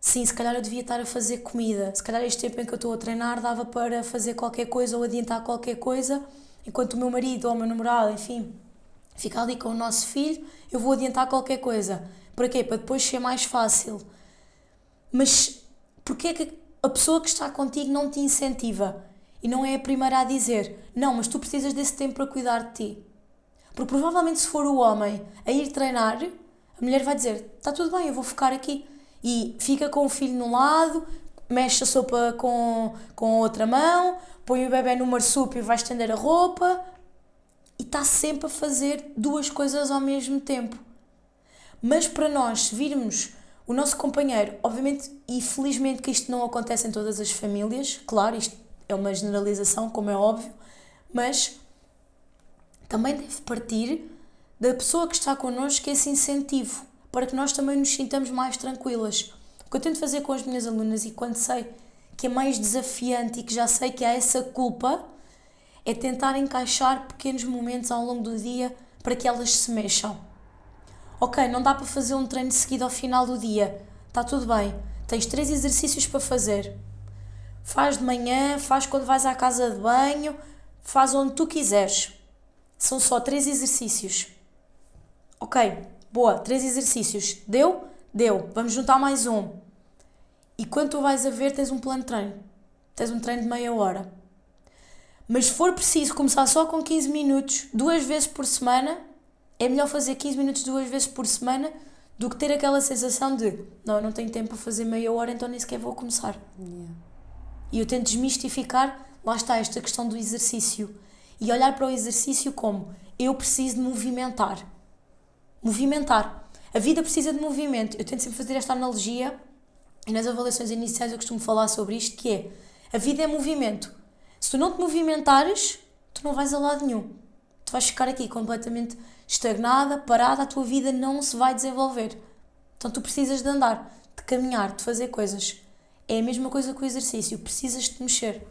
sim, se calhar eu devia estar a fazer comida, se calhar este tempo em que eu estou a treinar dava para fazer qualquer coisa ou adiantar qualquer coisa, enquanto o meu marido ou o meu namorado, enfim, fica ali com o nosso filho, eu vou adiantar qualquer coisa. Para quê? Para depois ser mais fácil. Mas porquê é que a pessoa que está contigo não te incentiva? E não é a primeira a dizer, não, mas tu precisas desse tempo para cuidar de ti. Porque provavelmente se for o homem a ir treinar, a mulher vai dizer, está tudo bem, eu vou ficar aqui. E fica com o filho num lado, mexe a sopa com a outra mão, põe o bebé no marsúpio e vai estender a roupa. E está sempre a fazer duas coisas ao mesmo tempo. Mas para nós virmos o nosso companheiro, obviamente e felizmente que isto não acontece em todas as famílias, claro, isto é uma generalização, como é óbvio, mas também deve partir da pessoa que está connosco esse incentivo, para que nós também nos sintamos mais tranquilas. O que eu tento fazer com as minhas alunas e quando sei que é mais desafiante e que já sei que há essa culpa, é tentar encaixar pequenos momentos ao longo do dia para que elas se mexam. Ok, não dá para fazer um treino seguido ao final do dia. Está tudo bem. Tens 3 exercícios para fazer. Faz de manhã, faz quando vais à casa de banho, faz onde tu quiseres. São só 3 exercícios. Ok, boa, 3 exercícios. Deu? Deu. Vamos juntar mais um. E quando tu vais a ver, tens um plano de treino. Tens um treino de meia hora. Mas se for preciso começar só com 15 minutos, 2 vezes por semana, é melhor fazer 15 minutos 2 vezes por semana do que ter aquela sensação de não, eu não tenho tempo para fazer meia hora, então nem sequer vou começar. Yeah. E eu tento desmistificar, lá está, esta questão do exercício. E olhar para o exercício como eu preciso de movimentar. Movimentar. A vida precisa de movimento. Eu tento sempre fazer esta analogia e nas avaliações iniciais eu costumo falar sobre isto, que é a vida é movimento. Se tu não te movimentares, tu não vais a lado nenhum. Tu vais ficar aqui completamente estagnada, parada, a tua vida não se vai desenvolver. Então tu precisas de andar, de caminhar, de fazer coisas. É a mesma coisa que o exercício, precisas de mexer.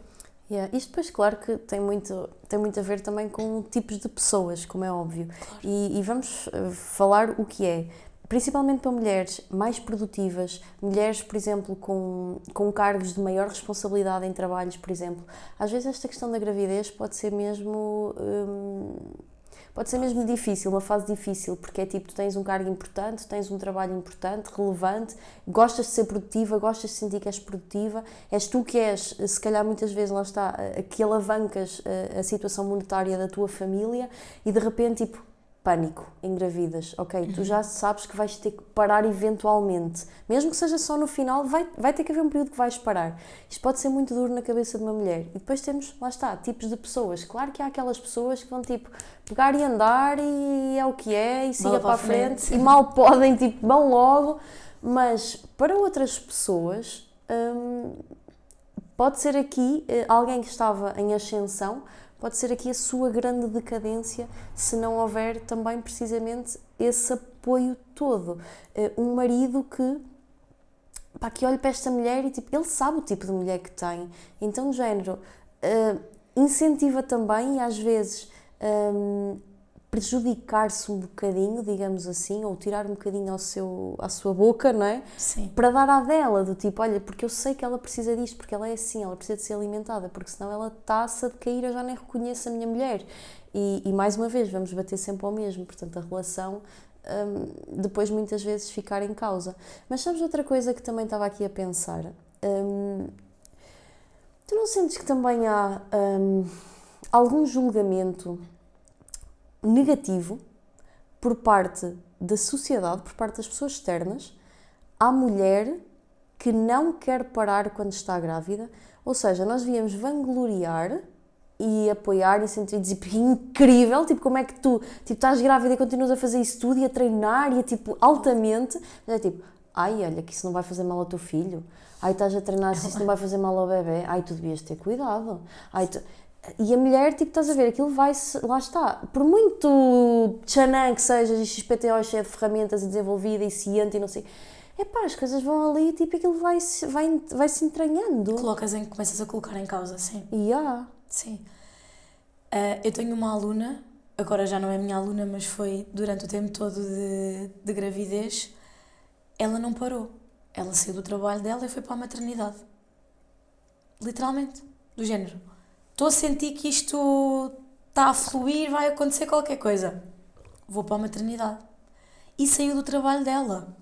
Yeah. Isto depois, claro que tem muito a ver também com tipos de pessoas, como é óbvio. Claro. E vamos falar o que é. Principalmente para mulheres mais produtivas, mulheres, por exemplo, com cargos de maior responsabilidade em trabalhos, por exemplo. Às vezes esta questão da gravidez pode ser mesmo difícil, uma fase difícil, porque é tipo, tu tens um cargo importante, tens um trabalho importante, relevante, gostas de ser produtiva, gostas de sentir que és produtiva, és tu que és, se calhar muitas vezes, lá está, que alavancas a situação monetária da tua família e de repente, tipo, pânico, engravidas, ok, tu já sabes que vais ter que parar eventualmente, mesmo que seja só no final, vai ter que haver um período que vais parar. Isto pode ser muito duro na cabeça de uma mulher. E depois temos, lá está, tipos de pessoas. Claro que há aquelas pessoas que vão tipo pegar e andar e é o que é e siga para a frente e mal podem, tipo, vão logo, mas para outras pessoas pode ser aqui alguém que estava em ascensão, pode ser aqui a sua grande decadência se não houver também precisamente esse apoio todo. Um marido que olhe para esta mulher e tipo, ele sabe o tipo de mulher que tem, então de género, incentiva também e às vezes prejudicar-se um bocadinho, digamos assim, ou tirar um bocadinho à sua boca, não é? Sim. Para dar à dela, do tipo, olha, porque eu sei que ela precisa disto, porque ela é assim, ela precisa de ser alimentada, porque senão ela está-se a decair, eu já nem reconheço a minha mulher. E mais uma vez, vamos bater sempre ao mesmo, portanto a relação depois muitas vezes ficar em causa. Mas sabes outra coisa que também estava aqui a pensar? Tu não sentes que também há algum julgamento negativo por parte da sociedade, por parte das pessoas externas, à mulher que não quer parar quando está grávida. Ou seja, nós devíamos vangloriar e apoiar e sentir, tipo, incrível, tipo, como é que tu, tipo, estás grávida e continuas a fazer isso tudo e a treinar e a, tipo, altamente, mas é tipo, ai, olha, que isso não vai fazer mal ao teu filho, ai, estás a treinar, se isso não vai fazer mal ao bebê, ai, tu devias ter cuidado, ai, tu... E a mulher, tipo, estás a ver, aquilo vai-se, lá está, por muito tchanã que sejas e XPTO cheia de ferramentas e desenvolvida e ciente e não sei, epá, as coisas vão ali, tipo, aquilo vai-se entranhando. Começas a colocar em causa, sim. Sim. Eu tenho uma aluna, agora já não é minha aluna, mas foi durante o tempo todo de gravidez, ela não parou. Ela saiu do trabalho dela e foi para a maternidade. Literalmente. Do género. Estou a sentir que isto está a fluir, vai acontecer qualquer coisa. Vou para a maternidade. E saiu do trabalho dela.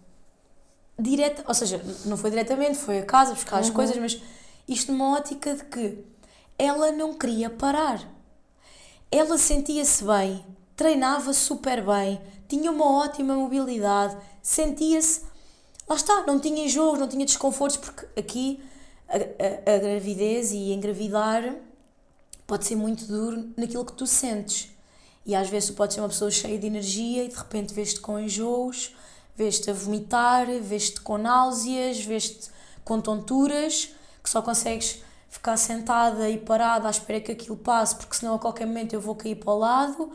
Ou seja, não foi diretamente, foi a casa buscar as coisas, mas isto numa ótica de que ela não queria parar. Ela sentia-se bem, treinava super bem, tinha uma ótima mobilidade, sentia-se... Lá está, não tinha enjoos, não tinha desconfortos, porque aqui a gravidez e engravidar pode ser muito duro naquilo que tu sentes. E às vezes tu podes ser uma pessoa cheia de energia e de repente vês-te com enjoos, vês-te a vomitar, vês-te com náuseas, vês-te com tonturas, que só consegues ficar sentada e parada à espera que aquilo passe, porque senão a qualquer momento eu vou cair para o lado.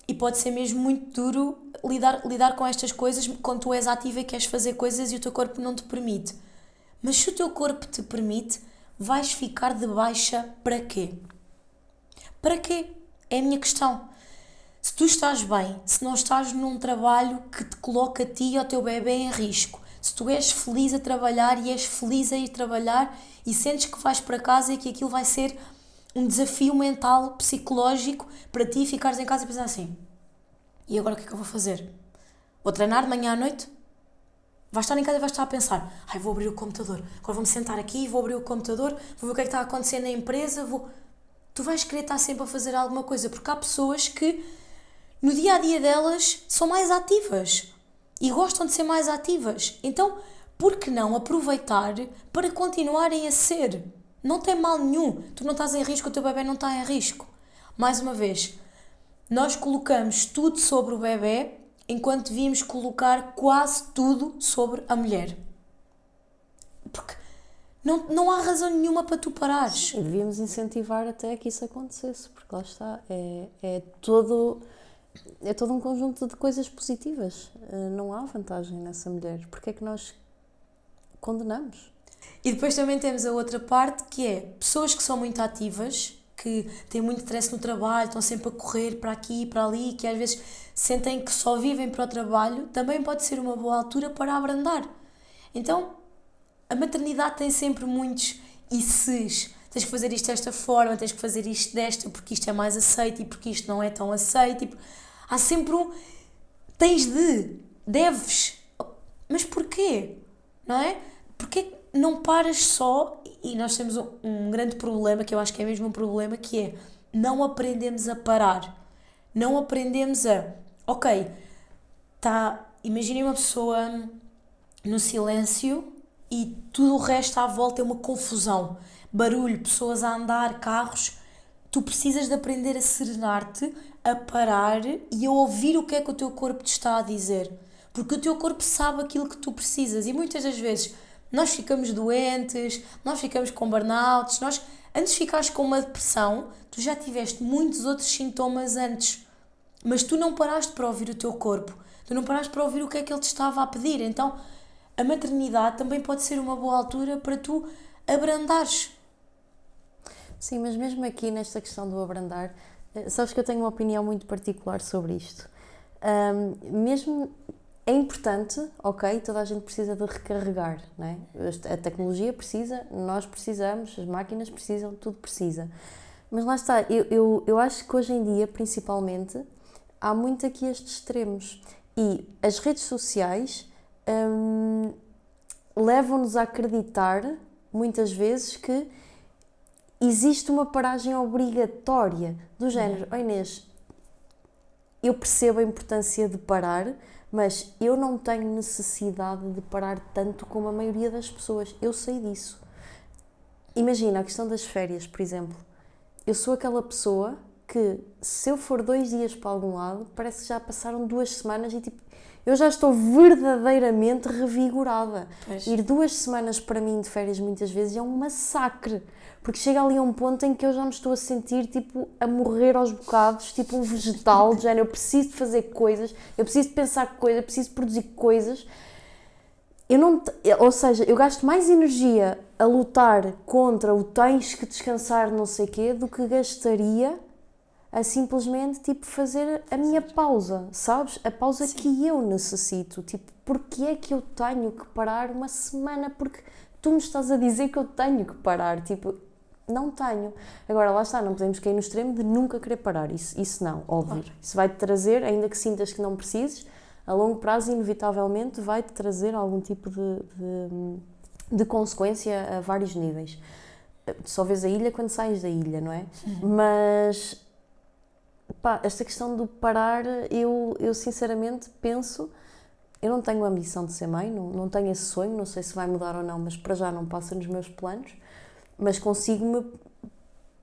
E pode ser mesmo muito duro lidar com estas coisas quando tu és ativa e queres fazer coisas e o teu corpo não te permite. Mas se o teu corpo te permite, vais ficar de baixa para quê? Para quê? É a minha questão. Se tu estás bem, se não estás num trabalho que te coloca a ti e ao teu bebê em risco, se tu és feliz a trabalhar e és feliz a ir trabalhar e sentes que vais para casa e que aquilo vai ser um desafio mental, psicológico para ti ficares em casa e pensar assim, e agora o que é que eu vou fazer? Vou treinar de manhã à noite? Vais estar em casa e vais estar a pensar, ai, vou abrir o computador, agora vou-me sentar aqui, vou abrir o computador, vou ver o que é que está a acontecer na empresa, Tu vais querer estar sempre a fazer alguma coisa, porque há pessoas que no dia-a-dia delas são mais ativas e gostam de ser mais ativas. Então, por que não aproveitar para continuarem a ser? Não tem mal nenhum. Tu não estás em risco, o teu bebê não está em risco. Mais uma vez, nós colocamos tudo sobre o bebê enquanto devíamos colocar quase tudo sobre a mulher. Porque não há razão nenhuma para tu parares. E devíamos incentivar até que isso acontecesse, porque lá está, é todo um conjunto de coisas positivas. Não há vantagem nessa mulher. Porque é que nós condenamos? E depois também temos a outra parte, que é pessoas que são muito ativas, que têm muito stress no trabalho, estão sempre a correr para aqui e para ali, que às vezes sentem que só vivem para o trabalho, também pode ser uma boa altura para abrandar. Então, a maternidade tem sempre muitos e ses. Tens que fazer isto desta forma, tens que fazer isto desta, porque isto é mais aceito e porque isto não é tão aceito. Há sempre um... deves. Mas porquê? Não é? Porquê não paras só? E nós temos um grande problema, que eu acho que é mesmo um problema, que é não aprendemos a parar. Não aprendemos a... Ok, imaginem uma pessoa no silêncio e tudo o resto à volta é uma confusão. Barulho, pessoas a andar, carros. Tu precisas de aprender a serenar-te, a parar e a ouvir o que é que o teu corpo te está a dizer. Porque o teu corpo sabe aquilo que tu precisas. E muitas das vezes nós ficamos doentes, nós ficamos com burnouts, antes de ficares com uma depressão, tu já tiveste muitos outros sintomas antes. Mas tu não paraste para ouvir o teu corpo. Tu não paraste para ouvir o que é que ele te estava a pedir. Então, a maternidade também pode ser uma boa altura para tu abrandares. Sim, mas mesmo aqui nesta questão do abrandar, sabes que eu tenho uma opinião muito particular sobre isto. Mesmo é importante, ok, toda a gente precisa de recarregar, não é? A tecnologia precisa, nós precisamos, as máquinas precisam, tudo precisa. Mas lá está, eu acho que hoje em dia, principalmente, há muito aqui estes extremos. E as redes sociais levam-nos a acreditar, muitas vezes, que existe uma paragem obrigatória do género. Oh Inês, eu percebo a importância de parar, Mas eu não tenho necessidade de parar tanto como a maioria das pessoas. Eu sei disso. Imagina a questão das férias, por exemplo. Eu sou aquela pessoa que, se eu for 2 dias para algum lado, parece que já passaram 2 semanas e tipo, eu já estou verdadeiramente revigorada. Pois. Ir 2 semanas para mim de férias muitas vezes é um massacre. Porque chega ali a um ponto em que eu já me estou a sentir tipo a morrer aos bocados, tipo um vegetal, de género, eu preciso de fazer coisas, eu preciso de pensar coisas, eu preciso de produzir coisas. Ou seja, eu gasto mais energia a lutar contra o tens que descansar não sei quê do que gastaria a simplesmente tipo fazer a minha pausa, sabes? A pausa que eu necessito. Tipo, porque é que eu tenho que parar uma semana? Porque tu me estás a dizer que eu tenho que parar, tipo, não tenho. Agora, lá está, não podemos cair no extremo de nunca querer parar, isso não, óbvio. Claro. Isso vai-te trazer, ainda que sintas que não precises, a longo prazo, inevitavelmente, vai-te trazer algum tipo de consequência a vários níveis. Só vês a ilha quando sais da ilha, não é? Mas, pá, esta questão do parar, eu sinceramente penso, eu não tenho a ambição de ser mãe, não tenho esse sonho, não sei se vai mudar ou não, mas para já não passa nos meus planos, mas consigo-me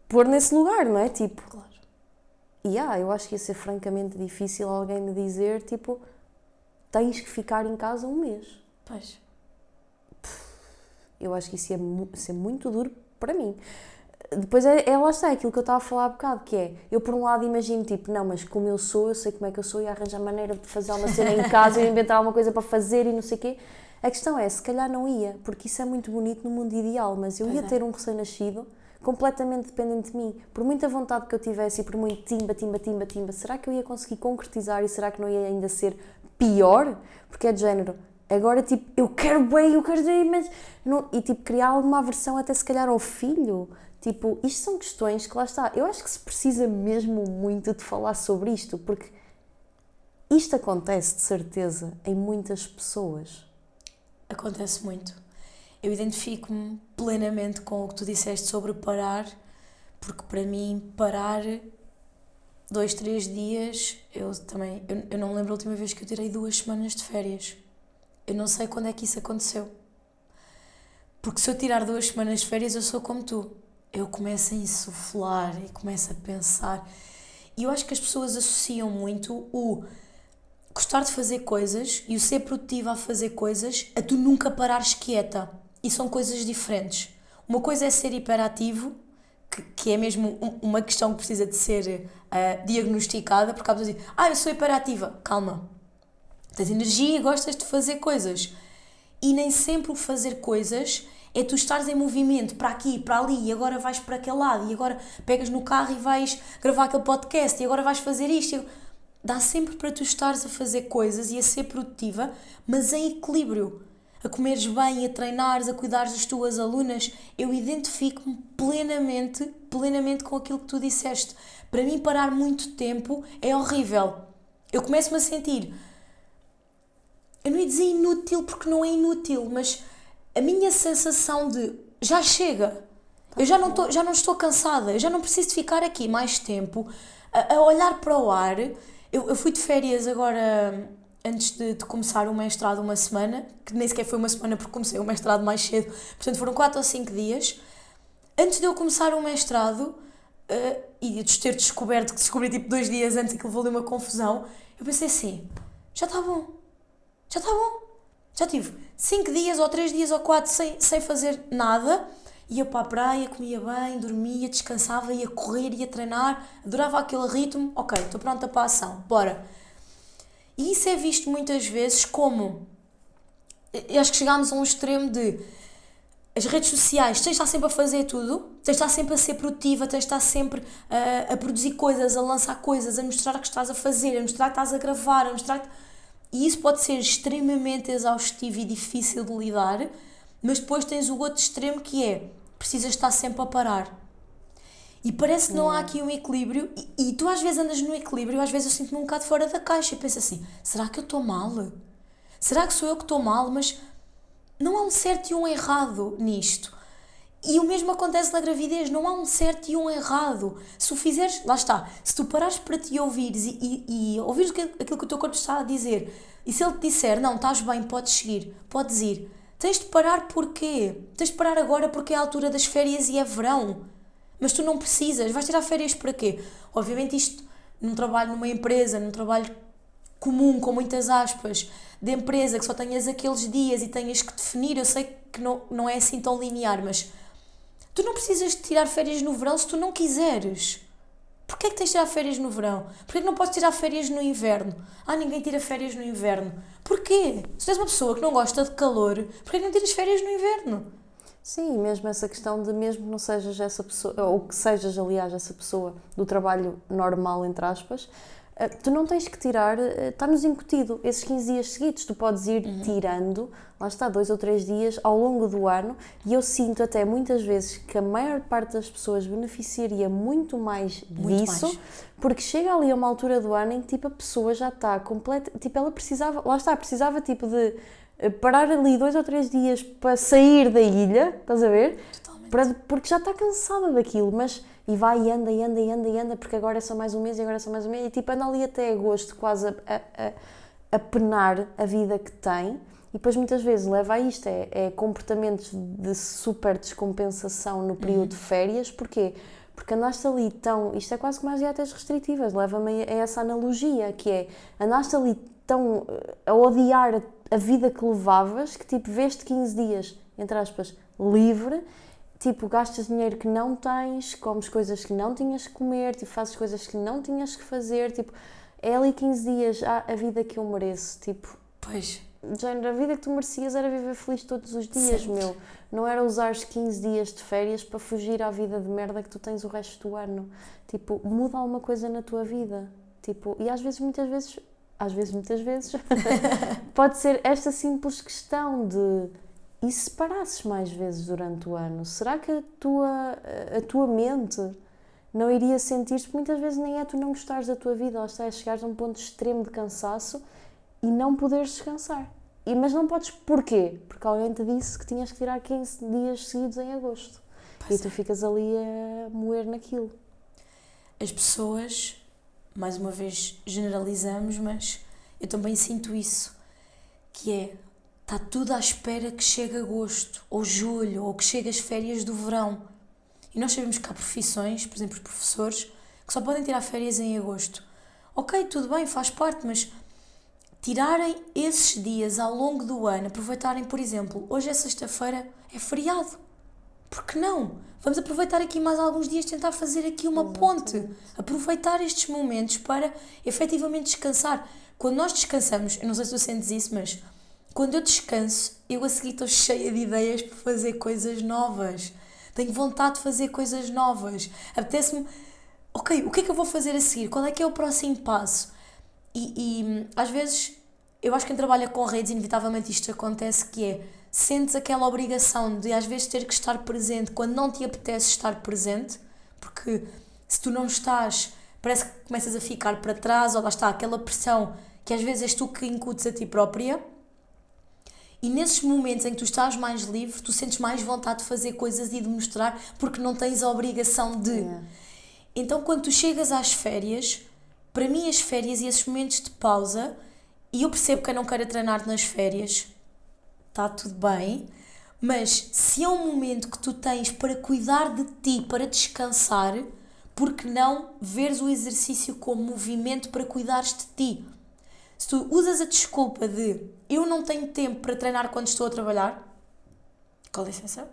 pôr nesse lugar, não é? Tipo, Claro. eu acho que ia ser francamente difícil alguém me dizer, tipo, tens que ficar em casa 1 mês. Pois. Eu acho que isso ia ser muito duro para mim. Depois lá está, aquilo que eu estava a falar há bocado, que é, eu por um lado imagino, tipo, não, mas como eu sou, eu sei como é que eu sou e arranjar maneira de fazer uma cena em casa e inventar alguma coisa para fazer e não sei o quê. A questão é, se calhar não ia, porque isso é muito bonito no mundo ideal, mas eu ia ter um recém-nascido completamente dependente de mim. Por muita vontade que eu tivesse e por muito timba, será que eu ia conseguir concretizar e será que não ia ainda ser pior? Porque é de género, agora tipo, eu quero dizer, mas... Não, e tipo, criar alguma aversão até se calhar ao filho. Tipo, isto são questões que lá está. Eu acho que se precisa mesmo muito de falar sobre isto, porque isto acontece de certeza em muitas pessoas. Acontece muito. Eu identifico-me plenamente com o que tu disseste sobre parar, porque para mim parar 2, 3 dias, eu não me lembro a última vez que eu tirei 2 semanas de férias. Eu não sei quando é que isso aconteceu. Porque se eu tirar 2 semanas de férias, eu sou como tu. Eu começo a insuflar e começo a pensar. E eu acho que as pessoas associam muito o gostar de fazer coisas e o ser produtiva a fazer coisas a tu nunca parares quieta. E são coisas diferentes. Uma coisa é ser hiperativo, que é mesmo uma questão que precisa de ser diagnosticada, porque há pessoas que dizem, eu sou hiperativa. Calma. Tens energia e gostas de fazer coisas. E nem sempre o fazer coisas é tu estares em movimento para aqui, para ali, e agora vais para aquele lado, e agora pegas no carro e vais gravar aquele podcast, e agora vais fazer isto. Dá sempre para tu estares a fazer coisas e a ser produtiva, mas em equilíbrio. A comeres bem, a treinares, a cuidares das tuas alunas. Eu identifico-me plenamente com aquilo que tu disseste. Para mim, parar muito tempo é horrível. Eu começo-me a sentir... Eu não ia dizer inútil, porque não é inútil, mas a minha sensação de já chega, eu já não estou cansada, eu já não preciso de ficar aqui mais tempo a olhar para o ar. Eu fui de férias agora, antes de começar o mestrado, 1 semana, que nem sequer foi 1 semana porque comecei o mestrado mais cedo, portanto foram 4 ou 5 dias. Antes de eu começar o mestrado, e de ter descoberto, que descobri tipo 2 dias antes, aquilo levou-lhe uma confusão, eu pensei assim, já está bom. Já tive 5 dias ou 3 dias ou 4 sem fazer nada. Ia para a praia, comia bem, dormia, descansava, ia correr, ia treinar, adorava aquele ritmo. Ok, estou pronta para a ação, bora. E isso é visto muitas vezes como... Eu acho que chegámos a um extremo de... As redes sociais, tens de estar sempre a fazer tudo, tens de estar sempre a ser produtiva, tens de estar sempre a produzir coisas, a lançar coisas, a mostrar que estás a fazer, a mostrar que estás a gravar, a mostrar que... E isso pode ser extremamente exaustivo e difícil de lidar, mas depois tens o outro extremo que é, precisas estar sempre a parar. E parece que não há aqui um equilíbrio, e tu às vezes andas no equilíbrio, às vezes eu sinto-me um bocado fora da caixa e penso assim, será que eu estou mal? Será que sou eu que estou mal? Mas não há um certo e um errado nisto. E o mesmo acontece na gravidez, não há um certo e um errado. Se tu fizeres, lá está, se tu parares para te ouvires e ouvires aquilo que o teu corpo está a dizer, e se ele te disser, não, estás bem, podes seguir, podes ir, tens de parar porquê? Tens de parar agora porque é a altura das férias e é verão. Mas tu não precisas, vais tirar férias para quê? Obviamente isto, num trabalho numa empresa, num trabalho comum, com muitas aspas, de empresa, que só tenhas aqueles dias e tenhas que definir, eu sei que não é assim tão linear, mas tu não precisas de tirar férias no verão se tu não quiseres. Porquê é que tens de tirar férias no verão? Porquê é que não podes tirar férias no inverno? Ninguém tira férias no inverno. Porquê? Se tens uma pessoa que não gosta de calor, porquê é que não tiras férias no inverno? Sim, mesmo essa questão de mesmo que não sejas essa pessoa, ou que sejas, aliás, essa pessoa do trabalho normal, entre aspas, tu não tens que tirar, está-nos incutido esses 15 dias seguidos, tu podes ir tirando, lá está, 2 ou 3 dias ao longo do ano, e eu sinto até muitas vezes que a maior parte das pessoas beneficiaria muito mais disso, porque chega ali a uma altura do ano em que tipo, a pessoa já está completa, tipo, ela precisava, lá está, precisava tipo de parar ali 2 ou 3 dias para sair da ilha, estás a ver? Totalmente. Porque já está cansada daquilo, mas e vai e anda e anda e anda e anda, porque agora é só mais um mês e agora é só mais um mês, e tipo anda ali até agosto quase a penar a vida que tem, e depois muitas vezes leva a isto, é comportamentos de super descompensação no período de férias. Porquê? Porque andaste ali tão, isto é quase como as dietas restritivas, leva-me a essa analogia, que é, andaste ali tão a odiar a vida que levavas, que tipo, vês-te 15 dias, entre aspas, livre, tipo, gastas dinheiro que não tens, comes coisas que não tinhas que comer, tipo, fazes coisas que não tinhas que fazer, tipo, é ali 15 dias, a vida que eu mereço, tipo, Pois. género, a vida que tu merecias era viver feliz todos os dias, Certo. meu, não era usar os 15 dias de férias para fugir à vida de merda que tu tens o resto do ano, tipo, muda alguma coisa na tua vida, tipo, e às vezes, muitas vezes, pode ser esta simples questão de, e se parasses mais vezes durante o ano, será que a tua mente não iria sentir-se, porque muitas vezes nem é tu não gostares da tua vida, ou está, é chegares a um ponto extremo de cansaço e não poderes descansar. Mas não podes, porquê? Porque alguém te disse que tinhas que tirar 15 dias seguidos em agosto. Pois e tu ficas ali a moer naquilo. As pessoas, mais uma vez generalizamos, mas eu também sinto isso, que é, está tudo à espera que chegue agosto, ou julho, ou que chegue as férias do verão. E nós sabemos que há profissões, por exemplo os professores, que só podem tirar férias em agosto. Ok, tudo bem, faz parte, mas tirarem esses dias ao longo do ano, aproveitarem, por exemplo, hoje é sexta-feira, é feriado. Por que não? Vamos aproveitar aqui mais alguns dias, tentar fazer aqui uma ponte. Aproveitar estes momentos para efetivamente descansar. Quando nós descansamos, eu não sei se tu sentes isso, mas quando eu descanso, eu a seguir estou cheia de ideias para fazer coisas novas. Tenho vontade de fazer coisas novas. Apetece-me, ok, o que é que eu vou fazer a seguir? Qual é que é o próximo passo? E às vezes, eu acho que quem trabalha com redes, inevitavelmente isto acontece, que é, sentes aquela obrigação de às vezes ter que estar presente quando não te apetece estar presente, porque se tu não estás, parece que começas a ficar para trás, ou lá está, aquela pressão que às vezes és tu que incutes a ti própria. E nesses momentos em que tu estás mais livre, tu sentes mais vontade de fazer coisas e de mostrar, porque não tens a obrigação de. Yeah. Então quando tu chegas às férias, para mim as férias e esses momentos de pausa, e eu percebo que eu não quero treinar nas férias, está tudo bem, mas se é um momento que tu tens para cuidar de ti, para descansar, por que não veres o exercício como movimento para cuidares de ti? Se tu usas a desculpa de eu não tenho tempo para treinar quando estou a trabalhar, com licença,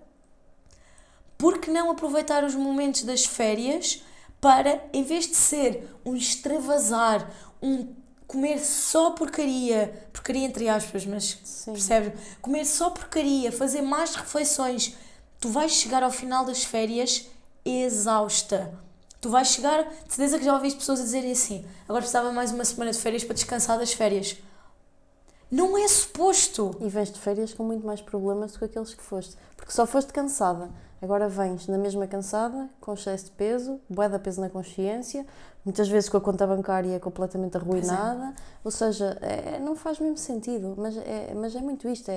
por que não aproveitar os momentos das férias para, em vez de ser um extravasar, um comer só porcaria entre aspas, mas Sim. percebes? Comer só porcaria, fazer mais refeições, tu vais chegar ao final das férias exausta. Tu vais chegar, de certeza que já ouviste pessoas a dizerem assim, agora precisava mais uma semana de férias para descansar das férias. Não é suposto. E vens de férias com muito mais problemas do que aqueles que foste. Porque só foste cansada. Agora vens na mesma cansada, com excesso de peso, bué de peso na consciência, muitas vezes com a conta bancária completamente arruinada, ou seja, não faz mesmo sentido, mas é muito isto,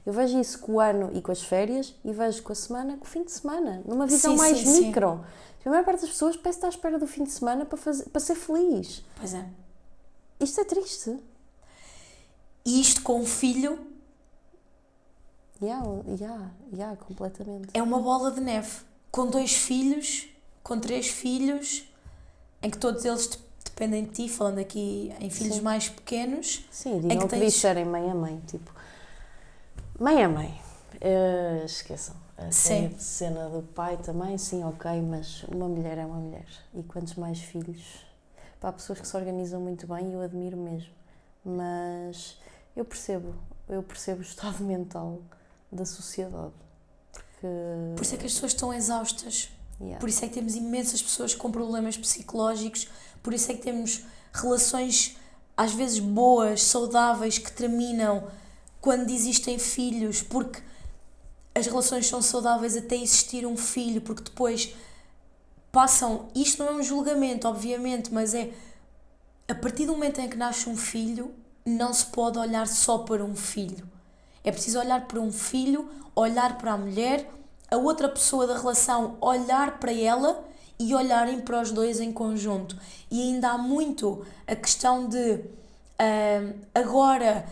eu vejo isso com o ano e com as férias e vejo com a semana, com o fim de semana, numa visão mais micro. A maior parte das pessoas parece estar à espera do fim de semana para ser feliz. Pois é. Isto é triste. E isto com um filho... completamente. É uma bola de neve. Com 2 filhos, com 3 filhos, em que todos eles dependem de ti, falando aqui em filhos mais pequenos. Sim, digam que disserem mãe a mãe, tipo... Mãe a mãe. Esqueçam. A cena do pai também, sim, ok, mas uma mulher é uma mulher. E quantos mais filhos... Há pessoas que se organizam muito bem e eu admiro mesmo. Mas eu percebo o estado mental da sociedade. Por isso é que as pessoas estão exaustas. Por isso é que temos imensas pessoas com problemas psicológicos. Por isso é que temos relações, às vezes boas, saudáveis, que terminam quando existem filhos. Porque as relações são saudáveis até existir um filho. Porque depois passam... Isto não é um julgamento, obviamente, mas é... A partir do momento em que nasce um filho, não se pode olhar só para um filho. É preciso olhar para um filho, olhar para a mulher, a outra pessoa da relação olhar para ela e olharem para os dois em conjunto. E ainda há muito a questão de agora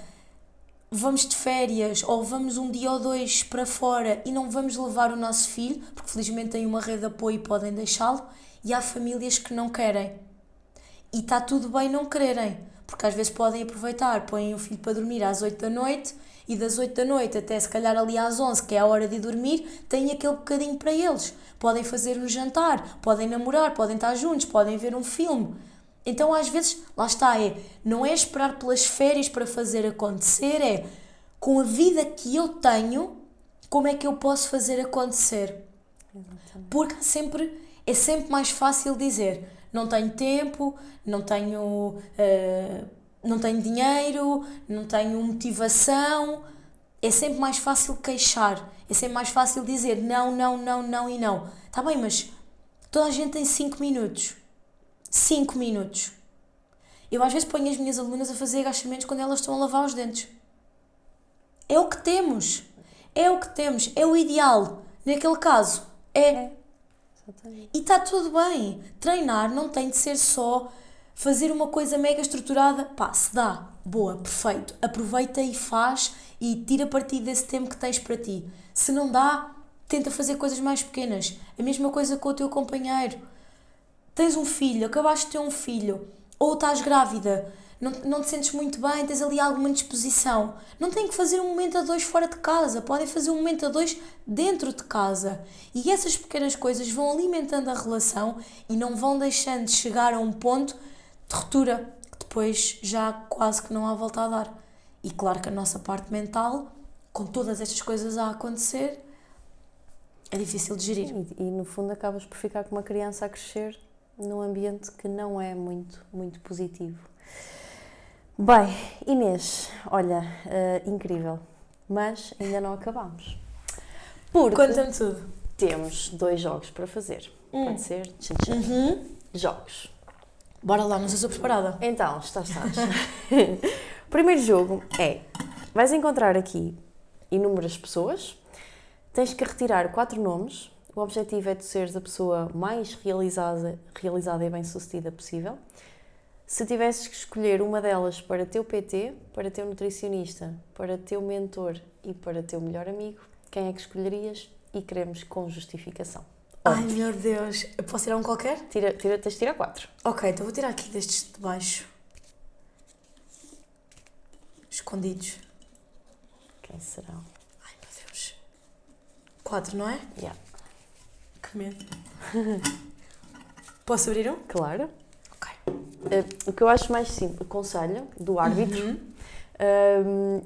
vamos de férias ou vamos um dia ou 2 para fora e não vamos levar o nosso filho, porque felizmente têm uma rede de apoio e podem deixá-lo, e há famílias que não querem. E está tudo bem não quererem, porque às vezes podem aproveitar, põem o filho para dormir às 8 da noite e das 8 da noite até se calhar ali às 11, que é a hora de dormir, têm aquele bocadinho para eles. Podem fazer um jantar, podem namorar, podem estar juntos, podem ver um filme. Então às vezes, lá está, não é esperar pelas férias para fazer acontecer, é com a vida que eu tenho, como é que eu posso fazer acontecer? Exatamente. Porque é sempre mais fácil dizer, não tenho tempo, não tenho dinheiro, não tenho motivação. É sempre mais fácil queixar, é sempre mais fácil dizer não, não, não, não e não. Está bem, mas toda a gente tem 5 minutos. 5 minutos. Eu às vezes ponho as minhas alunas a fazer agachamentos quando elas estão a lavar os dentes. É o que temos. É o que temos. É o ideal. Naquele caso, é. E está tudo bem. Treinar não tem de ser só fazer uma coisa mega estruturada. Pá, se dá. Boa, perfeito. Aproveita e faz e tira partido desse tempo que tens para ti. Se não dá, tenta fazer coisas mais pequenas. A mesma coisa com o teu companheiro. Tens um filho, acabaste de ter um filho, ou estás grávida, não te sentes muito bem, tens ali alguma indisposição. Não têm que fazer um momento a 2 fora de casa, podem fazer um momento a 2 dentro de casa. E essas pequenas coisas vão alimentando a relação e não vão deixando de chegar a um ponto de ruptura, que depois já quase que não há volta a dar. E claro que a nossa parte mental, com todas estas coisas a acontecer, é difícil de gerir. E no fundo acabas por ficar com uma criança a crescer num ambiente que não é muito, muito positivo. Bem, Inês, olha, incrível, mas ainda não acabámos. Porque conta-me tudo. Temos 2 jogos para fazer. Pode ser? Jogos. Bora lá, não sei se estou preparada. Então, estás. O primeiro jogo é, vais encontrar aqui inúmeras pessoas, tens que retirar 4 nomes. O objetivo é de seres a pessoa mais realizada e bem-sucedida possível. Se tivesses que escolher uma delas para teu PT, para teu nutricionista, para teu mentor e para teu melhor amigo, quem é que escolherias? E queremos com justificação. Ai, meu Deus. Eu posso tirar um qualquer? Tens de tirar 4. Ok, então vou tirar aqui destes de baixo. Escondidos. Quem serão? Ai, meu Deus. 4, não é? Yeah. Que medo. Posso abrir um? Claro. Ok. O que eu acho mais simples, conselho do árbitro,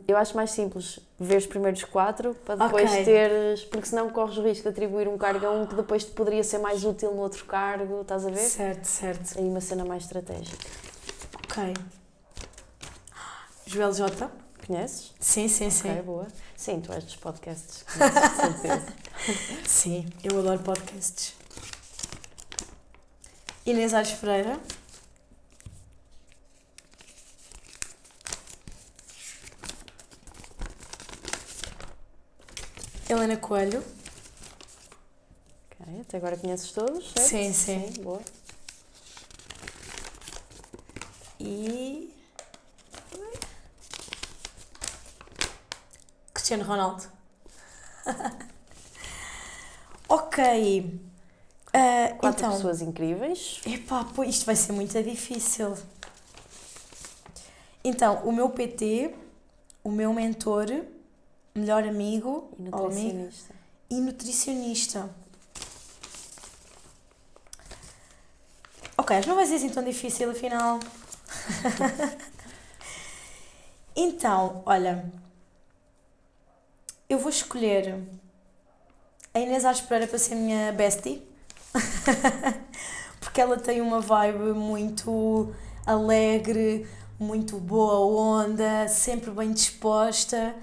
eu acho mais simples ver os primeiros 4 para depois teres, porque senão corres o risco de atribuir um cargo a um que depois te poderia ser mais útil no outro cargo, estás a ver? Certo. Aí uma cena mais estratégica. Ok. Joel J. Conheces? Sim. Ok, boa. Sim, tu és dos podcasts, conheces, de certeza. Sim, eu adoro podcasts. Inês Aires Pereira. Helena Coelho. Ok, até agora conheces todos, certo? Sim, sim. Boa. E... Cristiano Ronaldo. Ok. Quatro Então, pessoas incríveis. epá, pô, isto vai ser muito difícil. Então, o meu PT, o meu mentor, melhor amigo E ou amiga nutricionista. e nutricionista. Ok, não vai ser assim tão difícil, afinal. Então, olha, eu vou escolher a Inês Aires Pereira para ser minha bestie, porque ela tem uma vibe muito alegre, muito boa onda, sempre bem disposta.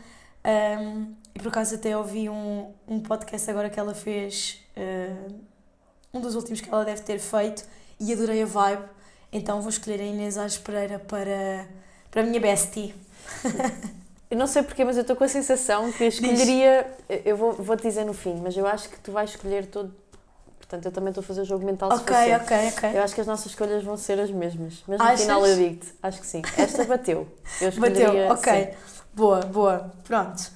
E por acaso até ouvi um podcast agora que ela fez, um dos últimos que ela deve ter feito, e adorei a vibe. Então vou escolher a Inês Aires Pereira para a minha bestie. Eu não sei porquê, mas eu estou com a sensação que escolheria... Eu vou-te dizer no fim, mas eu acho que tu vais escolher todo... Portanto, eu também estou a fazer o jogo mental Ok. Eu acho que as nossas escolhas vão ser as mesmas. Mas no Achas? final eu digo-te, acho que sim. Esta bateu. Eu escolheria... Bateu, ok. Sim. Boa. Pronto.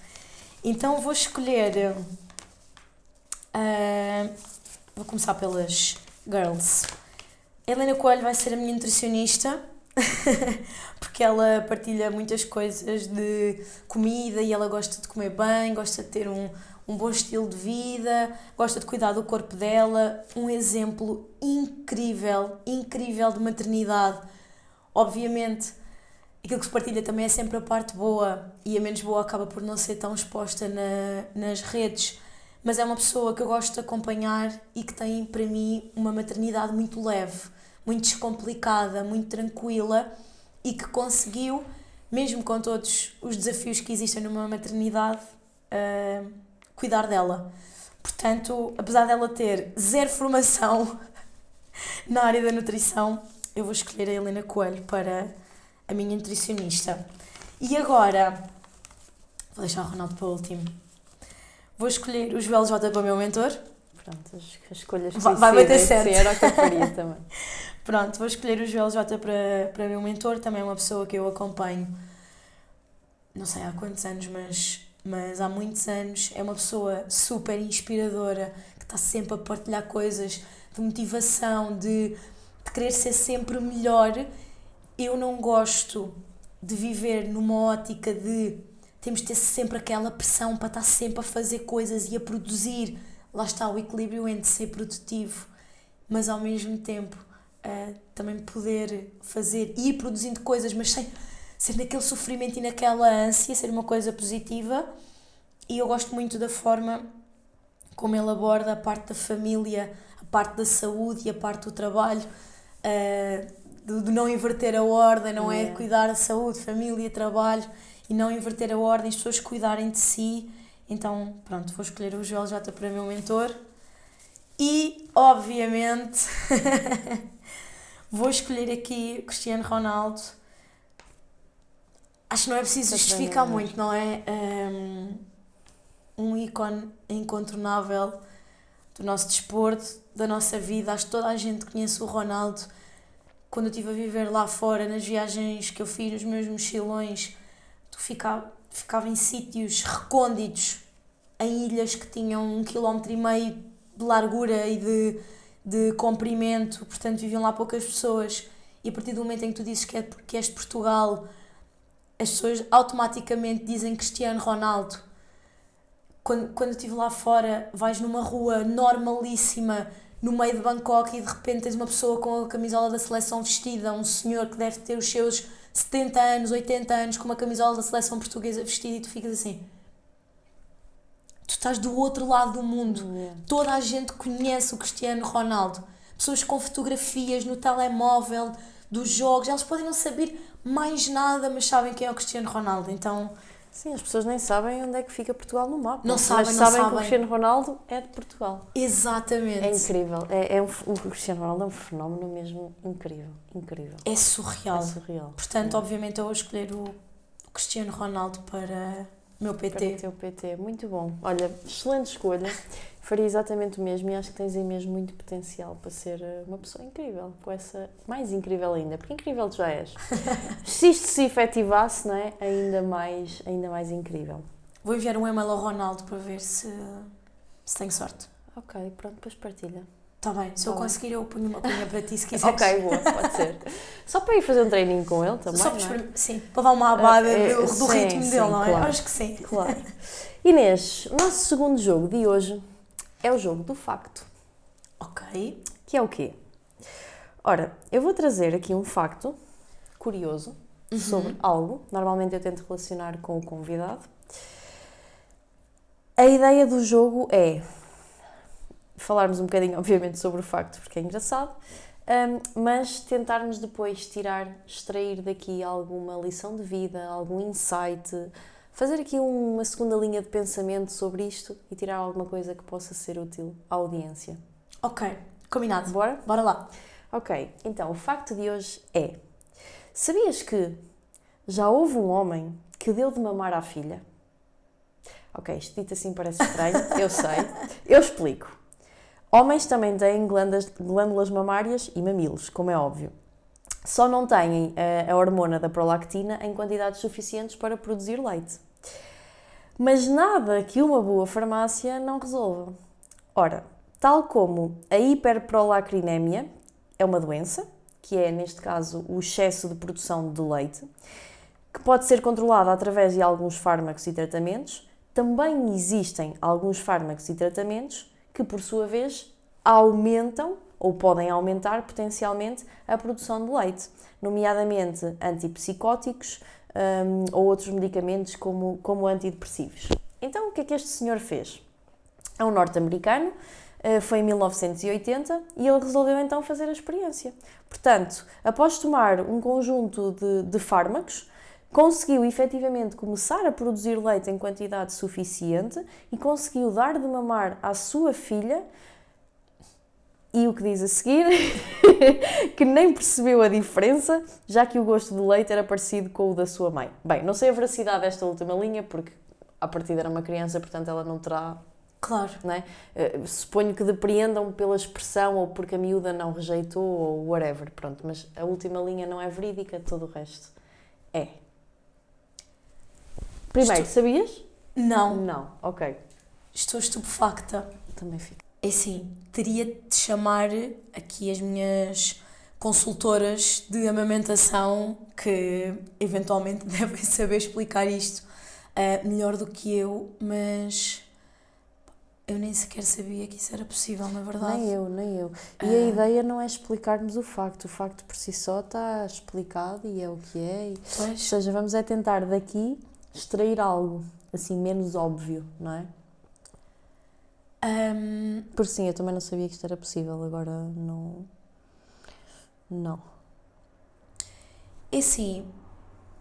Então vou escolher... vou começar pelas girls. Helena Coelho vai ser a minha nutricionista, porque ela partilha muitas coisas de comida e ela gosta de comer bem, gosta de ter um bom estilo de vida, gosta de cuidar do corpo dela, um exemplo incrível de maternidade. Obviamente, aquilo que se partilha também é sempre a parte boa e a menos boa acaba por não ser tão exposta nas redes, mas é uma pessoa que eu gosto de acompanhar e que tem para mim uma maternidade muito leve, muito descomplicada, muito tranquila e que conseguiu, mesmo com todos os desafios que existem numa maternidade, cuidar dela. Portanto, apesar dela ter zero formação na área da nutrição, eu vou escolher a Helena Coelho para a minha nutricionista. E agora, vou deixar o Ronaldo para o último. Vou escolher o Joel J para o meu mentor. Pronto, as escolhas que Vai bater decidem. certo. Sim, era o que eu faria também. Pronto, vou escolher o Joel J para o meu mentor. Também é uma pessoa que eu acompanho, não sei há quantos anos, mas há muitos anos. É uma pessoa super inspiradora, que está sempre a partilhar coisas de motivação, de querer ser sempre melhor. Eu não gosto de viver numa ótica de temos de ter sempre aquela pressão para estar sempre a fazer coisas e a produzir. Lá está o equilíbrio entre ser produtivo, mas ao mesmo tempo também poder fazer e ir produzindo coisas, mas sem ser naquele sofrimento e naquela ânsia, ser uma coisa positiva. E eu gosto muito da forma como ele aborda a parte da família, a parte da saúde e a parte do trabalho, de não inverter a ordem, não é? Cuidar da saúde, família, trabalho, e não inverter a ordem, as pessoas cuidarem de si. Então, pronto, vou escolher o Joel J para meu mentor. E, obviamente, vou escolher aqui o Cristiano Ronaldo. Acho que não é preciso justificar muito, não é? Um ícone incontornável do nosso desporto, da nossa vida. Acho que toda a gente conhece o Ronaldo. Quando eu estive a viver lá fora, nas viagens que eu fiz, nos meus mochilões, ficava em sítios recônditos, em ilhas que tinham 1,5 km de largura e de comprimento, portanto viviam lá poucas pessoas, e a partir do momento em que tu dizes que és de Portugal, as pessoas automaticamente dizem Cristiano Ronaldo. Quando eu estive lá fora, vais numa rua normalíssima, no meio de Bangkok, e de repente tens uma pessoa com a camisola da seleção vestida, um senhor que deve ter os seus 70 anos, 80 anos, com uma camisola da seleção portuguesa vestida, e tu ficas assim... Tu estás do outro lado do mundo. Toda a gente conhece o Cristiano Ronaldo. Pessoas com fotografias no telemóvel, dos jogos, elas podem não saber mais nada, mas sabem quem é o Cristiano Ronaldo. Então, Sim, as pessoas nem sabem onde é que fica Portugal no mapa. Não sabem, mas não sabem que o sabem. Cristiano Ronaldo é de Portugal. Exatamente. É incrível. O Cristiano Ronaldo é um fenómeno mesmo incrível. Incrível. É surreal. É surreal. Portanto, obviamente, eu vou escolher o Cristiano Ronaldo para o meu PT. Para o teu PT. Muito bom. Olha, excelente escolha. Faria exatamente o mesmo e acho que tens aí mesmo muito potencial para ser uma pessoa incrível. Com essa... Mais incrível ainda, porque incrível tu já és. Se isto se efetivasse, não é? Ainda mais incrível. Vou enviar um e-mail ao Ronaldo para ver se tenho sorte. Ok, pronto, depois partilha. Está bem, se eu conseguir eu ponho uma cunha para ti se quiseres. Ok, boa, pode ser. Só para ir fazer um treininho com ele também, Só não é? Sim, para dar uma abada do sim, ritmo sim, dele, não é? claro. Acho que sim. Claro. Inês, o nosso segundo jogo de hoje é o jogo do facto. Ok. Que é o quê? Ora, eu vou trazer aqui um facto curioso sobre algo. Normalmente eu tento relacionar com o convidado. A ideia do jogo é falarmos um bocadinho, obviamente, sobre o facto, porque é engraçado, mas tentarmos depois extrair daqui alguma lição de vida, algum insight, fazer aqui uma segunda linha de pensamento sobre isto e tirar alguma coisa que possa ser útil à audiência. Ok, combinado. Bora? Bora lá. Ok, então o facto de hoje é: sabias que já houve um homem que deu de mamar à filha? Ok, isto dito assim parece estranho, eu sei. Eu explico. Homens também têm glândulas mamárias e mamilos, como é óbvio. Só não têm a hormona da prolactina em quantidades suficientes para produzir leite. Mas nada que uma boa farmácia não resolva. Ora, tal como a hiperprolacrinemia é uma doença, que é, neste caso, o excesso de produção de leite, que pode ser controlada através de alguns fármacos e tratamentos, também existem alguns fármacos e tratamentos que, por sua vez, aumentam ou podem aumentar potencialmente a produção de leite, nomeadamente antipsicóticos ou outros medicamentos como antidepressivos. Então, o que é que este senhor fez? É um norte-americano, foi em 1980 e ele resolveu então fazer a experiência. Portanto, após tomar um conjunto de fármacos, conseguiu efetivamente começar a produzir leite em quantidade suficiente e conseguiu dar de mamar à sua filha. E o que diz a seguir? Que nem percebeu a diferença, já que o gosto de leite era parecido com o da sua mãe. Bem, não sei a veracidade desta última linha, porque à partida era uma criança, portanto ela não terá... Claro. Não é? Suponho que depreendam pela expressão ou porque a miúda não rejeitou ou whatever, pronto. Mas a última linha não é verídica, todo o resto é. Primeiro, sabias? Não. Não, ok. Estou estupefacta. Também fico. É assim, teria de chamar aqui as minhas consultoras de amamentação que eventualmente devem saber explicar isto melhor do que eu, mas eu nem sequer sabia que isso era possível, na verdade. Nem eu. E a ideia não é explicarmos o facto por si só está explicado e é o que é. Pois. Ou seja, vamos é tentar daqui extrair algo assim menos óbvio, não é? Por sim, eu também não sabia que isto era possível, agora não. É assim,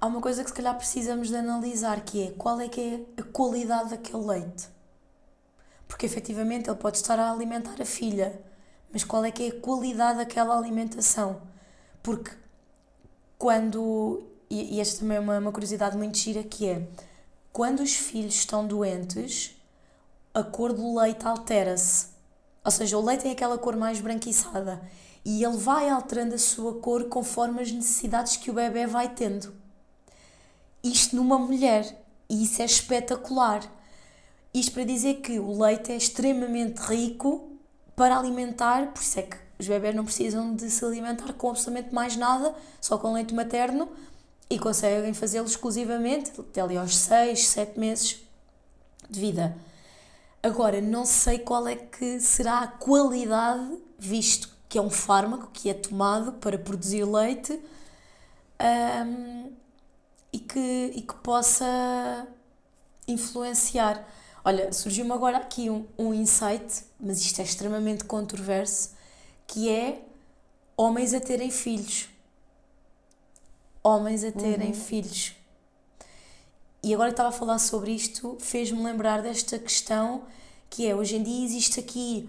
há uma coisa que se calhar precisamos de analisar, que é qual é que é a qualidade daquele leite. Porque efetivamente ele pode estar a alimentar a filha, mas qual é que é a qualidade daquela alimentação? Porque quando, e esta também é uma curiosidade muito gira, que é, quando os filhos estão doentes, a cor do leite altera-se. Ou seja, o leite tem aquela cor mais branquiçada e ele vai alterando a sua cor conforme as necessidades que o bebê vai tendo. Isto numa mulher. E isso é espetacular. Isto para dizer que o leite é extremamente rico para alimentar, por isso é que os bebés não precisam de se alimentar com absolutamente mais nada, só com leite materno, e conseguem fazê-lo exclusivamente até ali aos 6, 7 meses de vida. Agora, não sei qual é que será a qualidade, visto que é um fármaco que é tomado para produzir leite e que possa influenciar. Olha, surgiu-me agora aqui um insight, mas isto é extremamente controverso, que é homens a terem filhos. Homens a terem filhos. E agora que estava a falar sobre isto, fez-me lembrar desta questão que é, hoje em dia existe aqui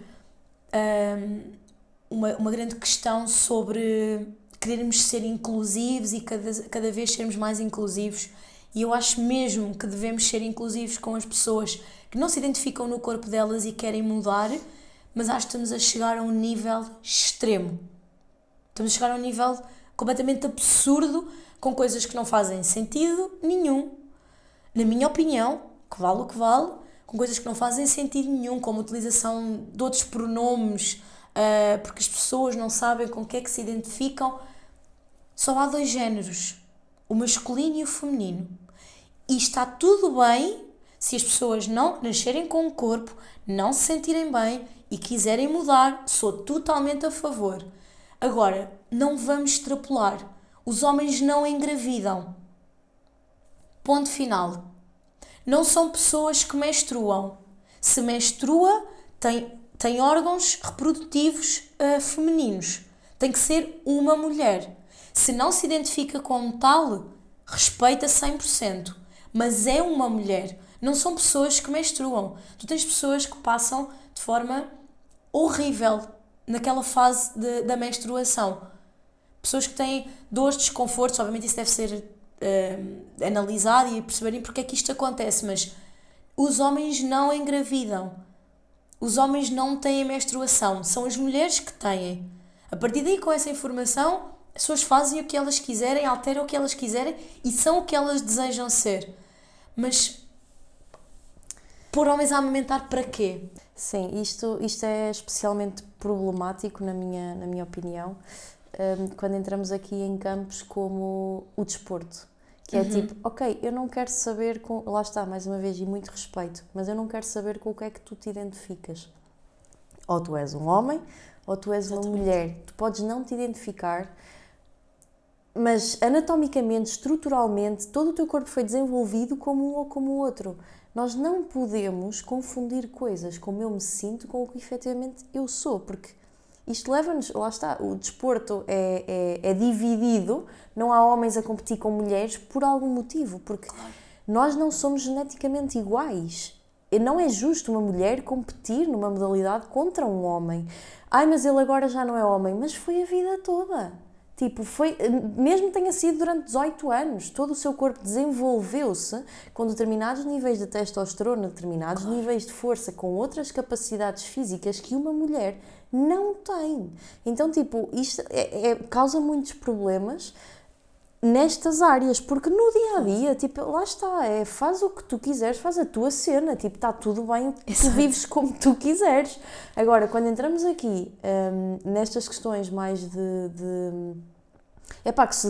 uma grande questão sobre querermos ser inclusivos e cada vez sermos mais inclusivos. E eu acho mesmo que devemos ser inclusivos com as pessoas que não se identificam no corpo delas e querem mudar, mas acho que estamos a chegar a um nível extremo. Estamos a chegar a um nível completamente absurdo, com coisas que não fazem sentido nenhum. Na minha opinião, que vale o que vale, com coisas que não fazem sentido nenhum, como a utilização de outros pronomes, porque as pessoas não sabem com o que é que se identificam. Só há 2 géneros, o masculino e o feminino. E está tudo bem se as pessoas não nascerem com um corpo, não se sentirem bem e quiserem mudar, sou totalmente a favor. Agora, não vamos extrapolar. Os homens não engravidam. Ponto final. Não são pessoas que menstruam. Se menstrua, tem órgãos reprodutivos femininos. Tem que ser uma mulher. Se não se identifica como tal, respeita 100%. Mas é uma mulher. Não são pessoas que menstruam. Tu tens pessoas que passam de forma horrível naquela fase da menstruação. Pessoas que têm dores, desconfortos, obviamente isso deve ser analisado e perceberem porque é que isto acontece, mas os homens não engravidam. Os homens não têm menstruação. São as mulheres que têm. A partir daí, com essa informação, as pessoas fazem o que elas quiserem, alteram o que elas quiserem e são o que elas desejam ser. Mas pôr homens a amamentar para quê? Sim, isto é especialmente problemático, na minha opinião, quando entramos aqui em campos como o desporto. Que é tipo, ok, eu não quero saber com... Lá está, mais uma vez, e muito respeito, mas eu não quero saber com o que é que tu te identificas. Ou tu és um homem, ou tu és uma mulher. Tu podes não te identificar, mas anatomicamente, estruturalmente, todo o teu corpo foi desenvolvido como um ou como o outro. Nós não podemos confundir coisas, como eu me sinto, com o que efetivamente eu sou, porque isto leva-nos, lá está, o desporto é dividido, não há homens a competir com mulheres por algum motivo, porque nós não somos geneticamente iguais. Não é justo uma mulher competir numa modalidade contra um homem. Ai, mas ele agora já não é homem, mas foi a vida toda. Tipo, foi, mesmo que tenha sido durante 18 anos, todo o seu corpo desenvolveu-se com determinados níveis de testosterona, determinados níveis de força, com outras capacidades físicas que uma mulher não tem. Então, tipo, isto causa muitos problemas nestas áreas, porque no dia-a-dia, tipo, lá está, faz o que tu quiseres, faz a tua cena, tipo, está tudo bem, tu vives como tu quiseres. Agora, quando entramos aqui nestas questões mais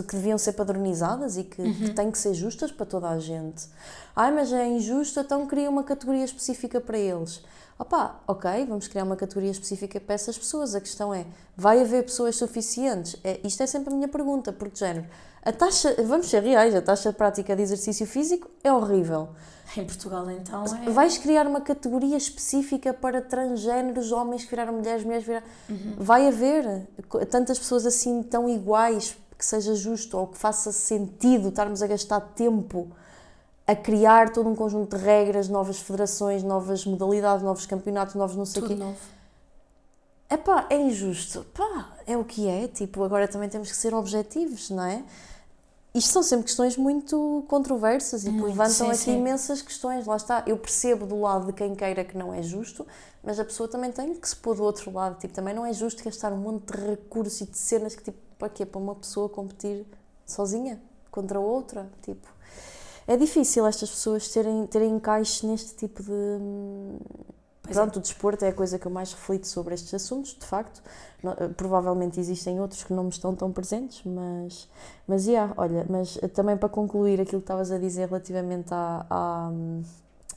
que deviam ser padronizadas e que têm que ser justas para toda a gente. Ai, mas é injusto, então cria uma categoria específica para eles. Opá, ok, vamos criar uma categoria específica para essas pessoas. A questão é, vai haver pessoas suficientes? Isto é sempre a minha pergunta, porque de género, vamos ser reais, a taxa prática de exercício físico é horrível. Em Portugal, então, Vais criar uma categoria específica para transgéneros, homens que viraram mulheres, mulheres que viraram... Vai haver tantas pessoas assim tão iguais que seja justo ou que faça sentido estarmos a gastar tempo a criar todo um conjunto de regras, novas federações, novas modalidades, novos campeonatos, novos não sei o quê. Tudo novo. Epá, é injusto. Pá, é o que é. Tipo, agora também temos que ser objetivos, não é? Isto são sempre questões muito controversas e que levantam aqui imensas questões. Lá está, eu percebo do lado de quem queira que não é justo, mas a pessoa também tem que se pôr do outro lado. Tipo, também não é justo gastar um monte de recursos e de cenas que, tipo, para quê? Para uma pessoa competir sozinha contra outra, tipo... É difícil estas pessoas terem encaixe neste tipo de... Pronto, o desporto é a coisa que eu mais reflito sobre estes assuntos, de facto. Provavelmente existem outros que não me estão tão presentes, mas olha, mas também para concluir aquilo que estavas a dizer relativamente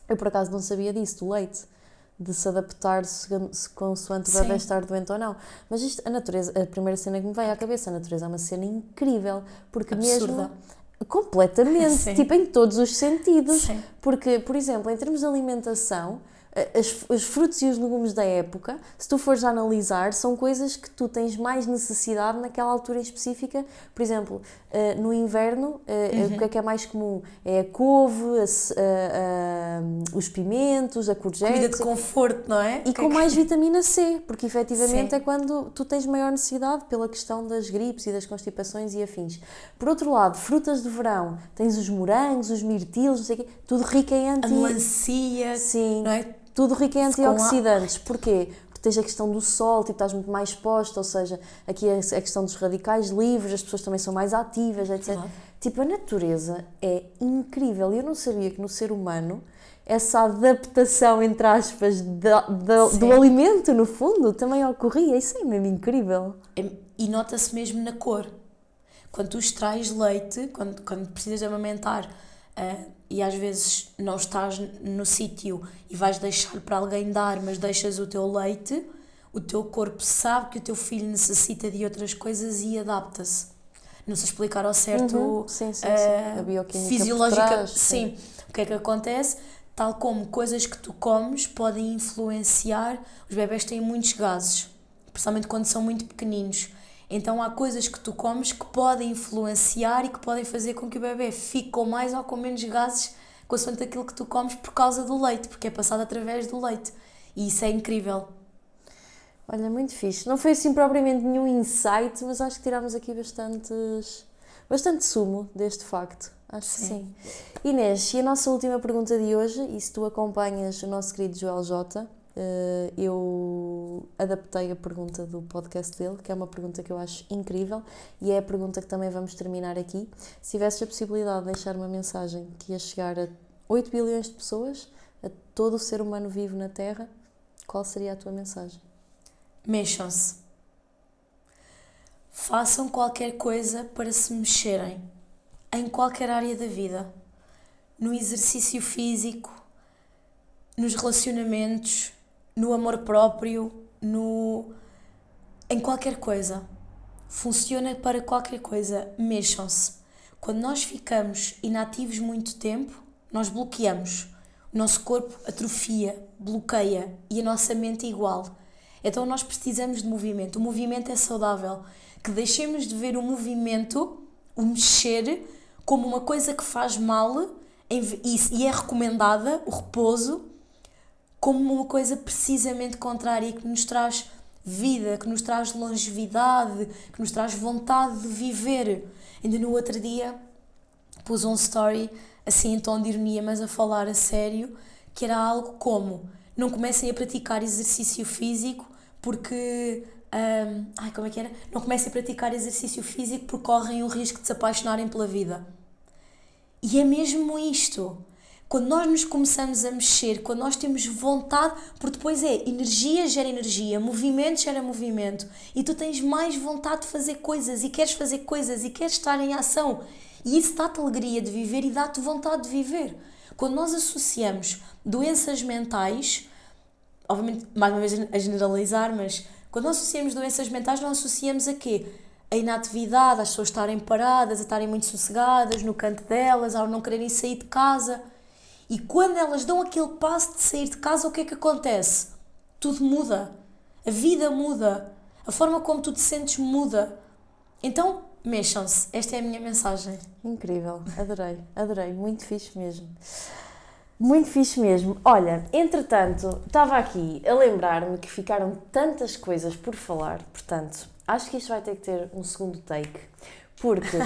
eu por acaso não sabia disso, do leite, de se adaptar consoante o bebê estar doente ou não. Mas isto, a natureza, a primeira cena que me veio à cabeça, a natureza é uma cena incrível, porque absurda. Mesmo... Completamente, Sim. tipo em todos os sentidos. Sim. Porque, por exemplo, em termos de alimentação, os frutos e os legumes da época, se tu fores a analisar, são coisas que tu tens mais necessidade naquela altura específica. Por exemplo, no inverno, o que é mais comum? É a couve, os pimentos, a courgette. Comida de conforto, não é? E com mais vitamina C, porque efetivamente é quando tu tens maior necessidade pela questão das gripes e das constipações e afins. Por outro lado, frutas de verão, tens os morangos, os mirtilos, não sei o quê, tudo rico em A melancia, Sim. não é? Tudo rico em antioxidantes. Porquê? Porque tens a questão do sol, tipo, estás muito mais exposta, ou seja, aqui é a questão dos radicais livres, as pessoas também são mais ativas, etc. Claro. Tipo, a natureza é incrível. Eu não sabia que no ser humano essa adaptação, entre aspas, do alimento, no fundo, também ocorria. Isso é mesmo incrível. E nota-se mesmo na cor. Quando tu extrais leite, quando precisas de amamentar, e às vezes não estás no sítio e vais deixar para alguém dar, mas deixas o teu leite, o teu corpo sabe que o teu filho necessita de outras coisas e adapta-se. Não sei explicar ao certo Sim. A bioquímica fisiológica. Por trás, sim. O que é que acontece? Tal como coisas que tu comes podem influenciar, os bebés têm muitos gases, principalmente quando são muito pequeninos. Então há coisas que tu comes que podem influenciar e que podem fazer com que o bebê fique com mais ou com menos gases consoante aquilo que tu comes por causa do leite, porque é passado através do leite. E isso é incrível. Olha, muito fixe. Não foi assim propriamente nenhum insight, mas acho que tirámos aqui bastante sumo deste facto. Acho que sim. Inês, e a nossa última pergunta de hoje, e se tu acompanhas o nosso querido Joel J, eu adaptei a pergunta do podcast dele, que é uma pergunta que eu acho incrível e é a pergunta que também vamos terminar aqui. Se tivesses a possibilidade de deixar uma mensagem que ia chegar a 8 bilhões de pessoas, a todo o ser humano vivo na Terra, qual seria a tua mensagem? Mexam-se. Façam qualquer coisa para se mexerem, em qualquer área da vida, no exercício físico, nos relacionamentos, no amor próprio, em qualquer coisa. Funciona para qualquer coisa. Mexam-se. Quando nós ficamos inativos muito tempo, nós bloqueamos. O nosso corpo atrofia, bloqueia e a nossa mente é igual. Então nós precisamos de movimento. O movimento é saudável. Que deixemos de ver o movimento, o mexer, como uma coisa que faz mal e é recomendada, o repouso, como uma coisa precisamente contrária, que nos traz vida, que nos traz longevidade, que nos traz vontade de viver. Ainda no outro dia pus um story, assim em tom de ironia, mas a falar a sério, que era algo como: não comecem a praticar exercício físico porque... como é que era? Não comecem a praticar exercício físico porque correm o risco de se apaixonarem pela vida. E é mesmo isto. Quando nós nos começamos a mexer, quando nós temos vontade, porque depois energia gera energia, movimento gera movimento, e tu tens mais vontade de fazer coisas, e queres fazer coisas, e queres estar em ação, e isso dá-te alegria de viver e dá-te vontade de viver. Quando nós associamos doenças mentais, obviamente, mais uma vez a generalizar, mas quando nós associamos doenças mentais, nós associamos a quê? A inatividade, as pessoas estarem paradas, a estarem muito sossegadas no canto delas, ao não quererem sair de casa. E quando elas dão aquele passo de sair de casa, o que é que acontece? Tudo muda. A vida muda. A forma como tu te sentes muda. Então, mexam-se. Esta é a minha mensagem. Incrível. Adorei. Muito fixe mesmo. Muito fixe mesmo. Olha, entretanto, estava aqui a lembrar-me que ficaram tantas coisas por falar, portanto, acho que isto vai ter que ter um segundo take, porque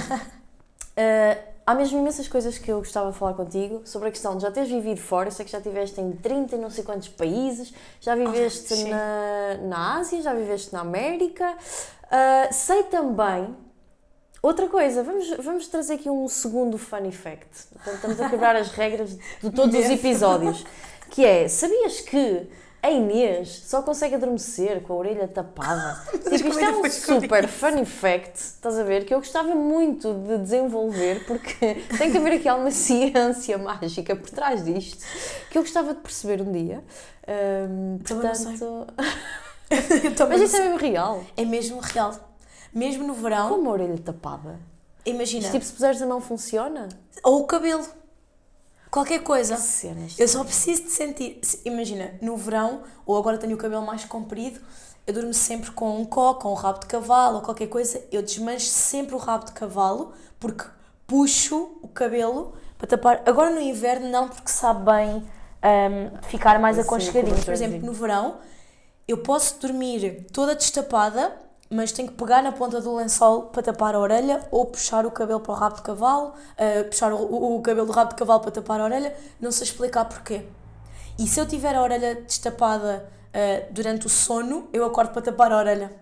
há mesmo imensas coisas que eu gostava de falar contigo sobre a questão de já teres vivido fora. Eu sei que já estiveste em 30 e não sei quantos países, já viveste na Ásia, já viveste na América. Sei também... Outra coisa, vamos trazer aqui um segundo funny fact. Então, estamos a quebrar as regras de todos os episódios. Que é, sabias que a Inês só consegue adormecer com a orelha tapada? Tipo, isto é um super funny fact, estás a ver? Que eu gostava muito de desenvolver, porque tem que haver aqui alguma ciência mágica por trás disto, que eu gostava de perceber um dia. Portanto... Mas isso é mesmo real? É mesmo real. Mesmo no verão... Com uma orelha tapada? Imagina. Isto, tipo, se puseres a mão, funciona? Ou o cabelo. qualquer coisa. Cenas. Eu só preciso de sentir. Imagina, no verão, ou agora tenho o cabelo mais comprido, eu durmo sempre com um coque, com um rabo de cavalo ou qualquer coisa. Eu desmancho sempre o rabo de cavalo porque puxo o cabelo para tapar. Agora no inverno não, porque sabe bem ficar mais aconchegadinho. Por exemplo, no verão eu posso dormir toda destapada, mas tenho que pegar na ponta do lençol para tapar a orelha ou puxar o cabelo para o rabo de cavalo, puxar o cabelo do rabo de cavalo para tapar a orelha, não sei explicar porquê. E se eu tiver a orelha destapada durante o sono, eu acordo para tapar a orelha.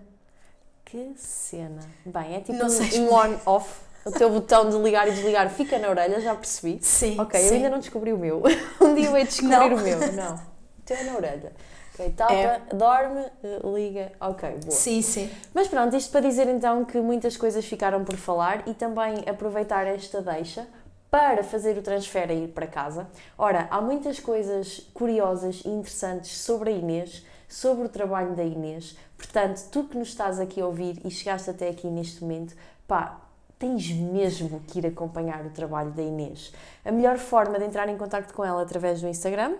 Que cena. Bem, é tipo Não sei um on-off. O teu botão de ligar e desligar fica na orelha, já percebi. Sim, Ok, sim. eu ainda não descobri o meu. Um dia eu hei de descobrir Não. o meu. Não. O teu é na orelha. Ok, tapa, dorme, liga. Ok, boa. Sim, sim. Mas pronto, isto para dizer então que muitas coisas ficaram por falar e também aproveitar esta deixa para fazer o transfer a ir para casa. Ora, há muitas coisas curiosas e interessantes sobre a Inês, sobre o trabalho da Inês. Portanto, tu que nos estás aqui a ouvir e chegaste até aqui neste momento, pá, tens mesmo que ir acompanhar o trabalho da Inês. A melhor forma de entrar em contacto com ela é através do Instagram.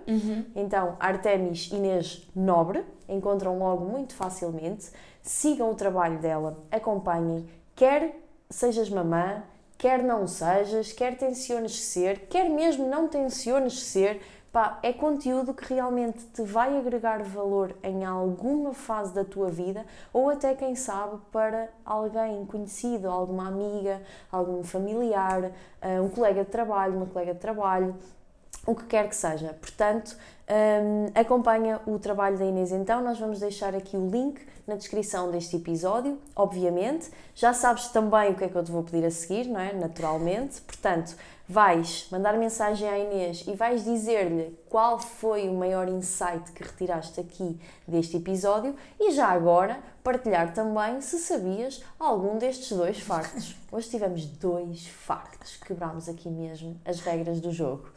Então, Artemis Inês Nobre, encontram logo muito facilmente. Sigam o trabalho dela, acompanhem, quer sejas mamã, quer não sejas, quer tenciones ser, quer mesmo não tenciones ser, pá, é conteúdo que realmente te vai agregar valor em alguma fase da tua vida ou até, quem sabe, para alguém conhecido, alguma amiga, algum familiar, um colega de trabalho, uma colega de trabalho, o que quer que seja. Portanto, acompanha o trabalho da Inês então, nós vamos deixar aqui o link na descrição deste episódio, obviamente. Já sabes também o que é que eu te vou pedir a seguir, não é? Naturalmente. Portanto, vais mandar mensagem à Inês e vais dizer-lhe qual foi o maior insight que retiraste aqui deste episódio e já agora partilhar também se sabias algum destes 2 factos. Hoje tivemos 2 factos, quebrámos aqui mesmo as regras do jogo.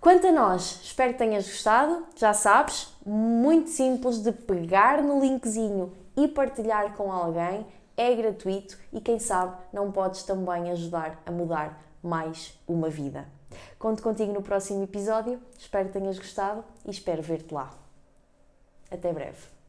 Quanto a nós, espero que tenhas gostado, já sabes, muito simples de pegar no linkzinho e partilhar com alguém, é gratuito e quem sabe não podes também ajudar a mudar mais uma vida. Conto contigo no próximo episódio, espero que tenhas gostado e espero ver-te lá. Até breve.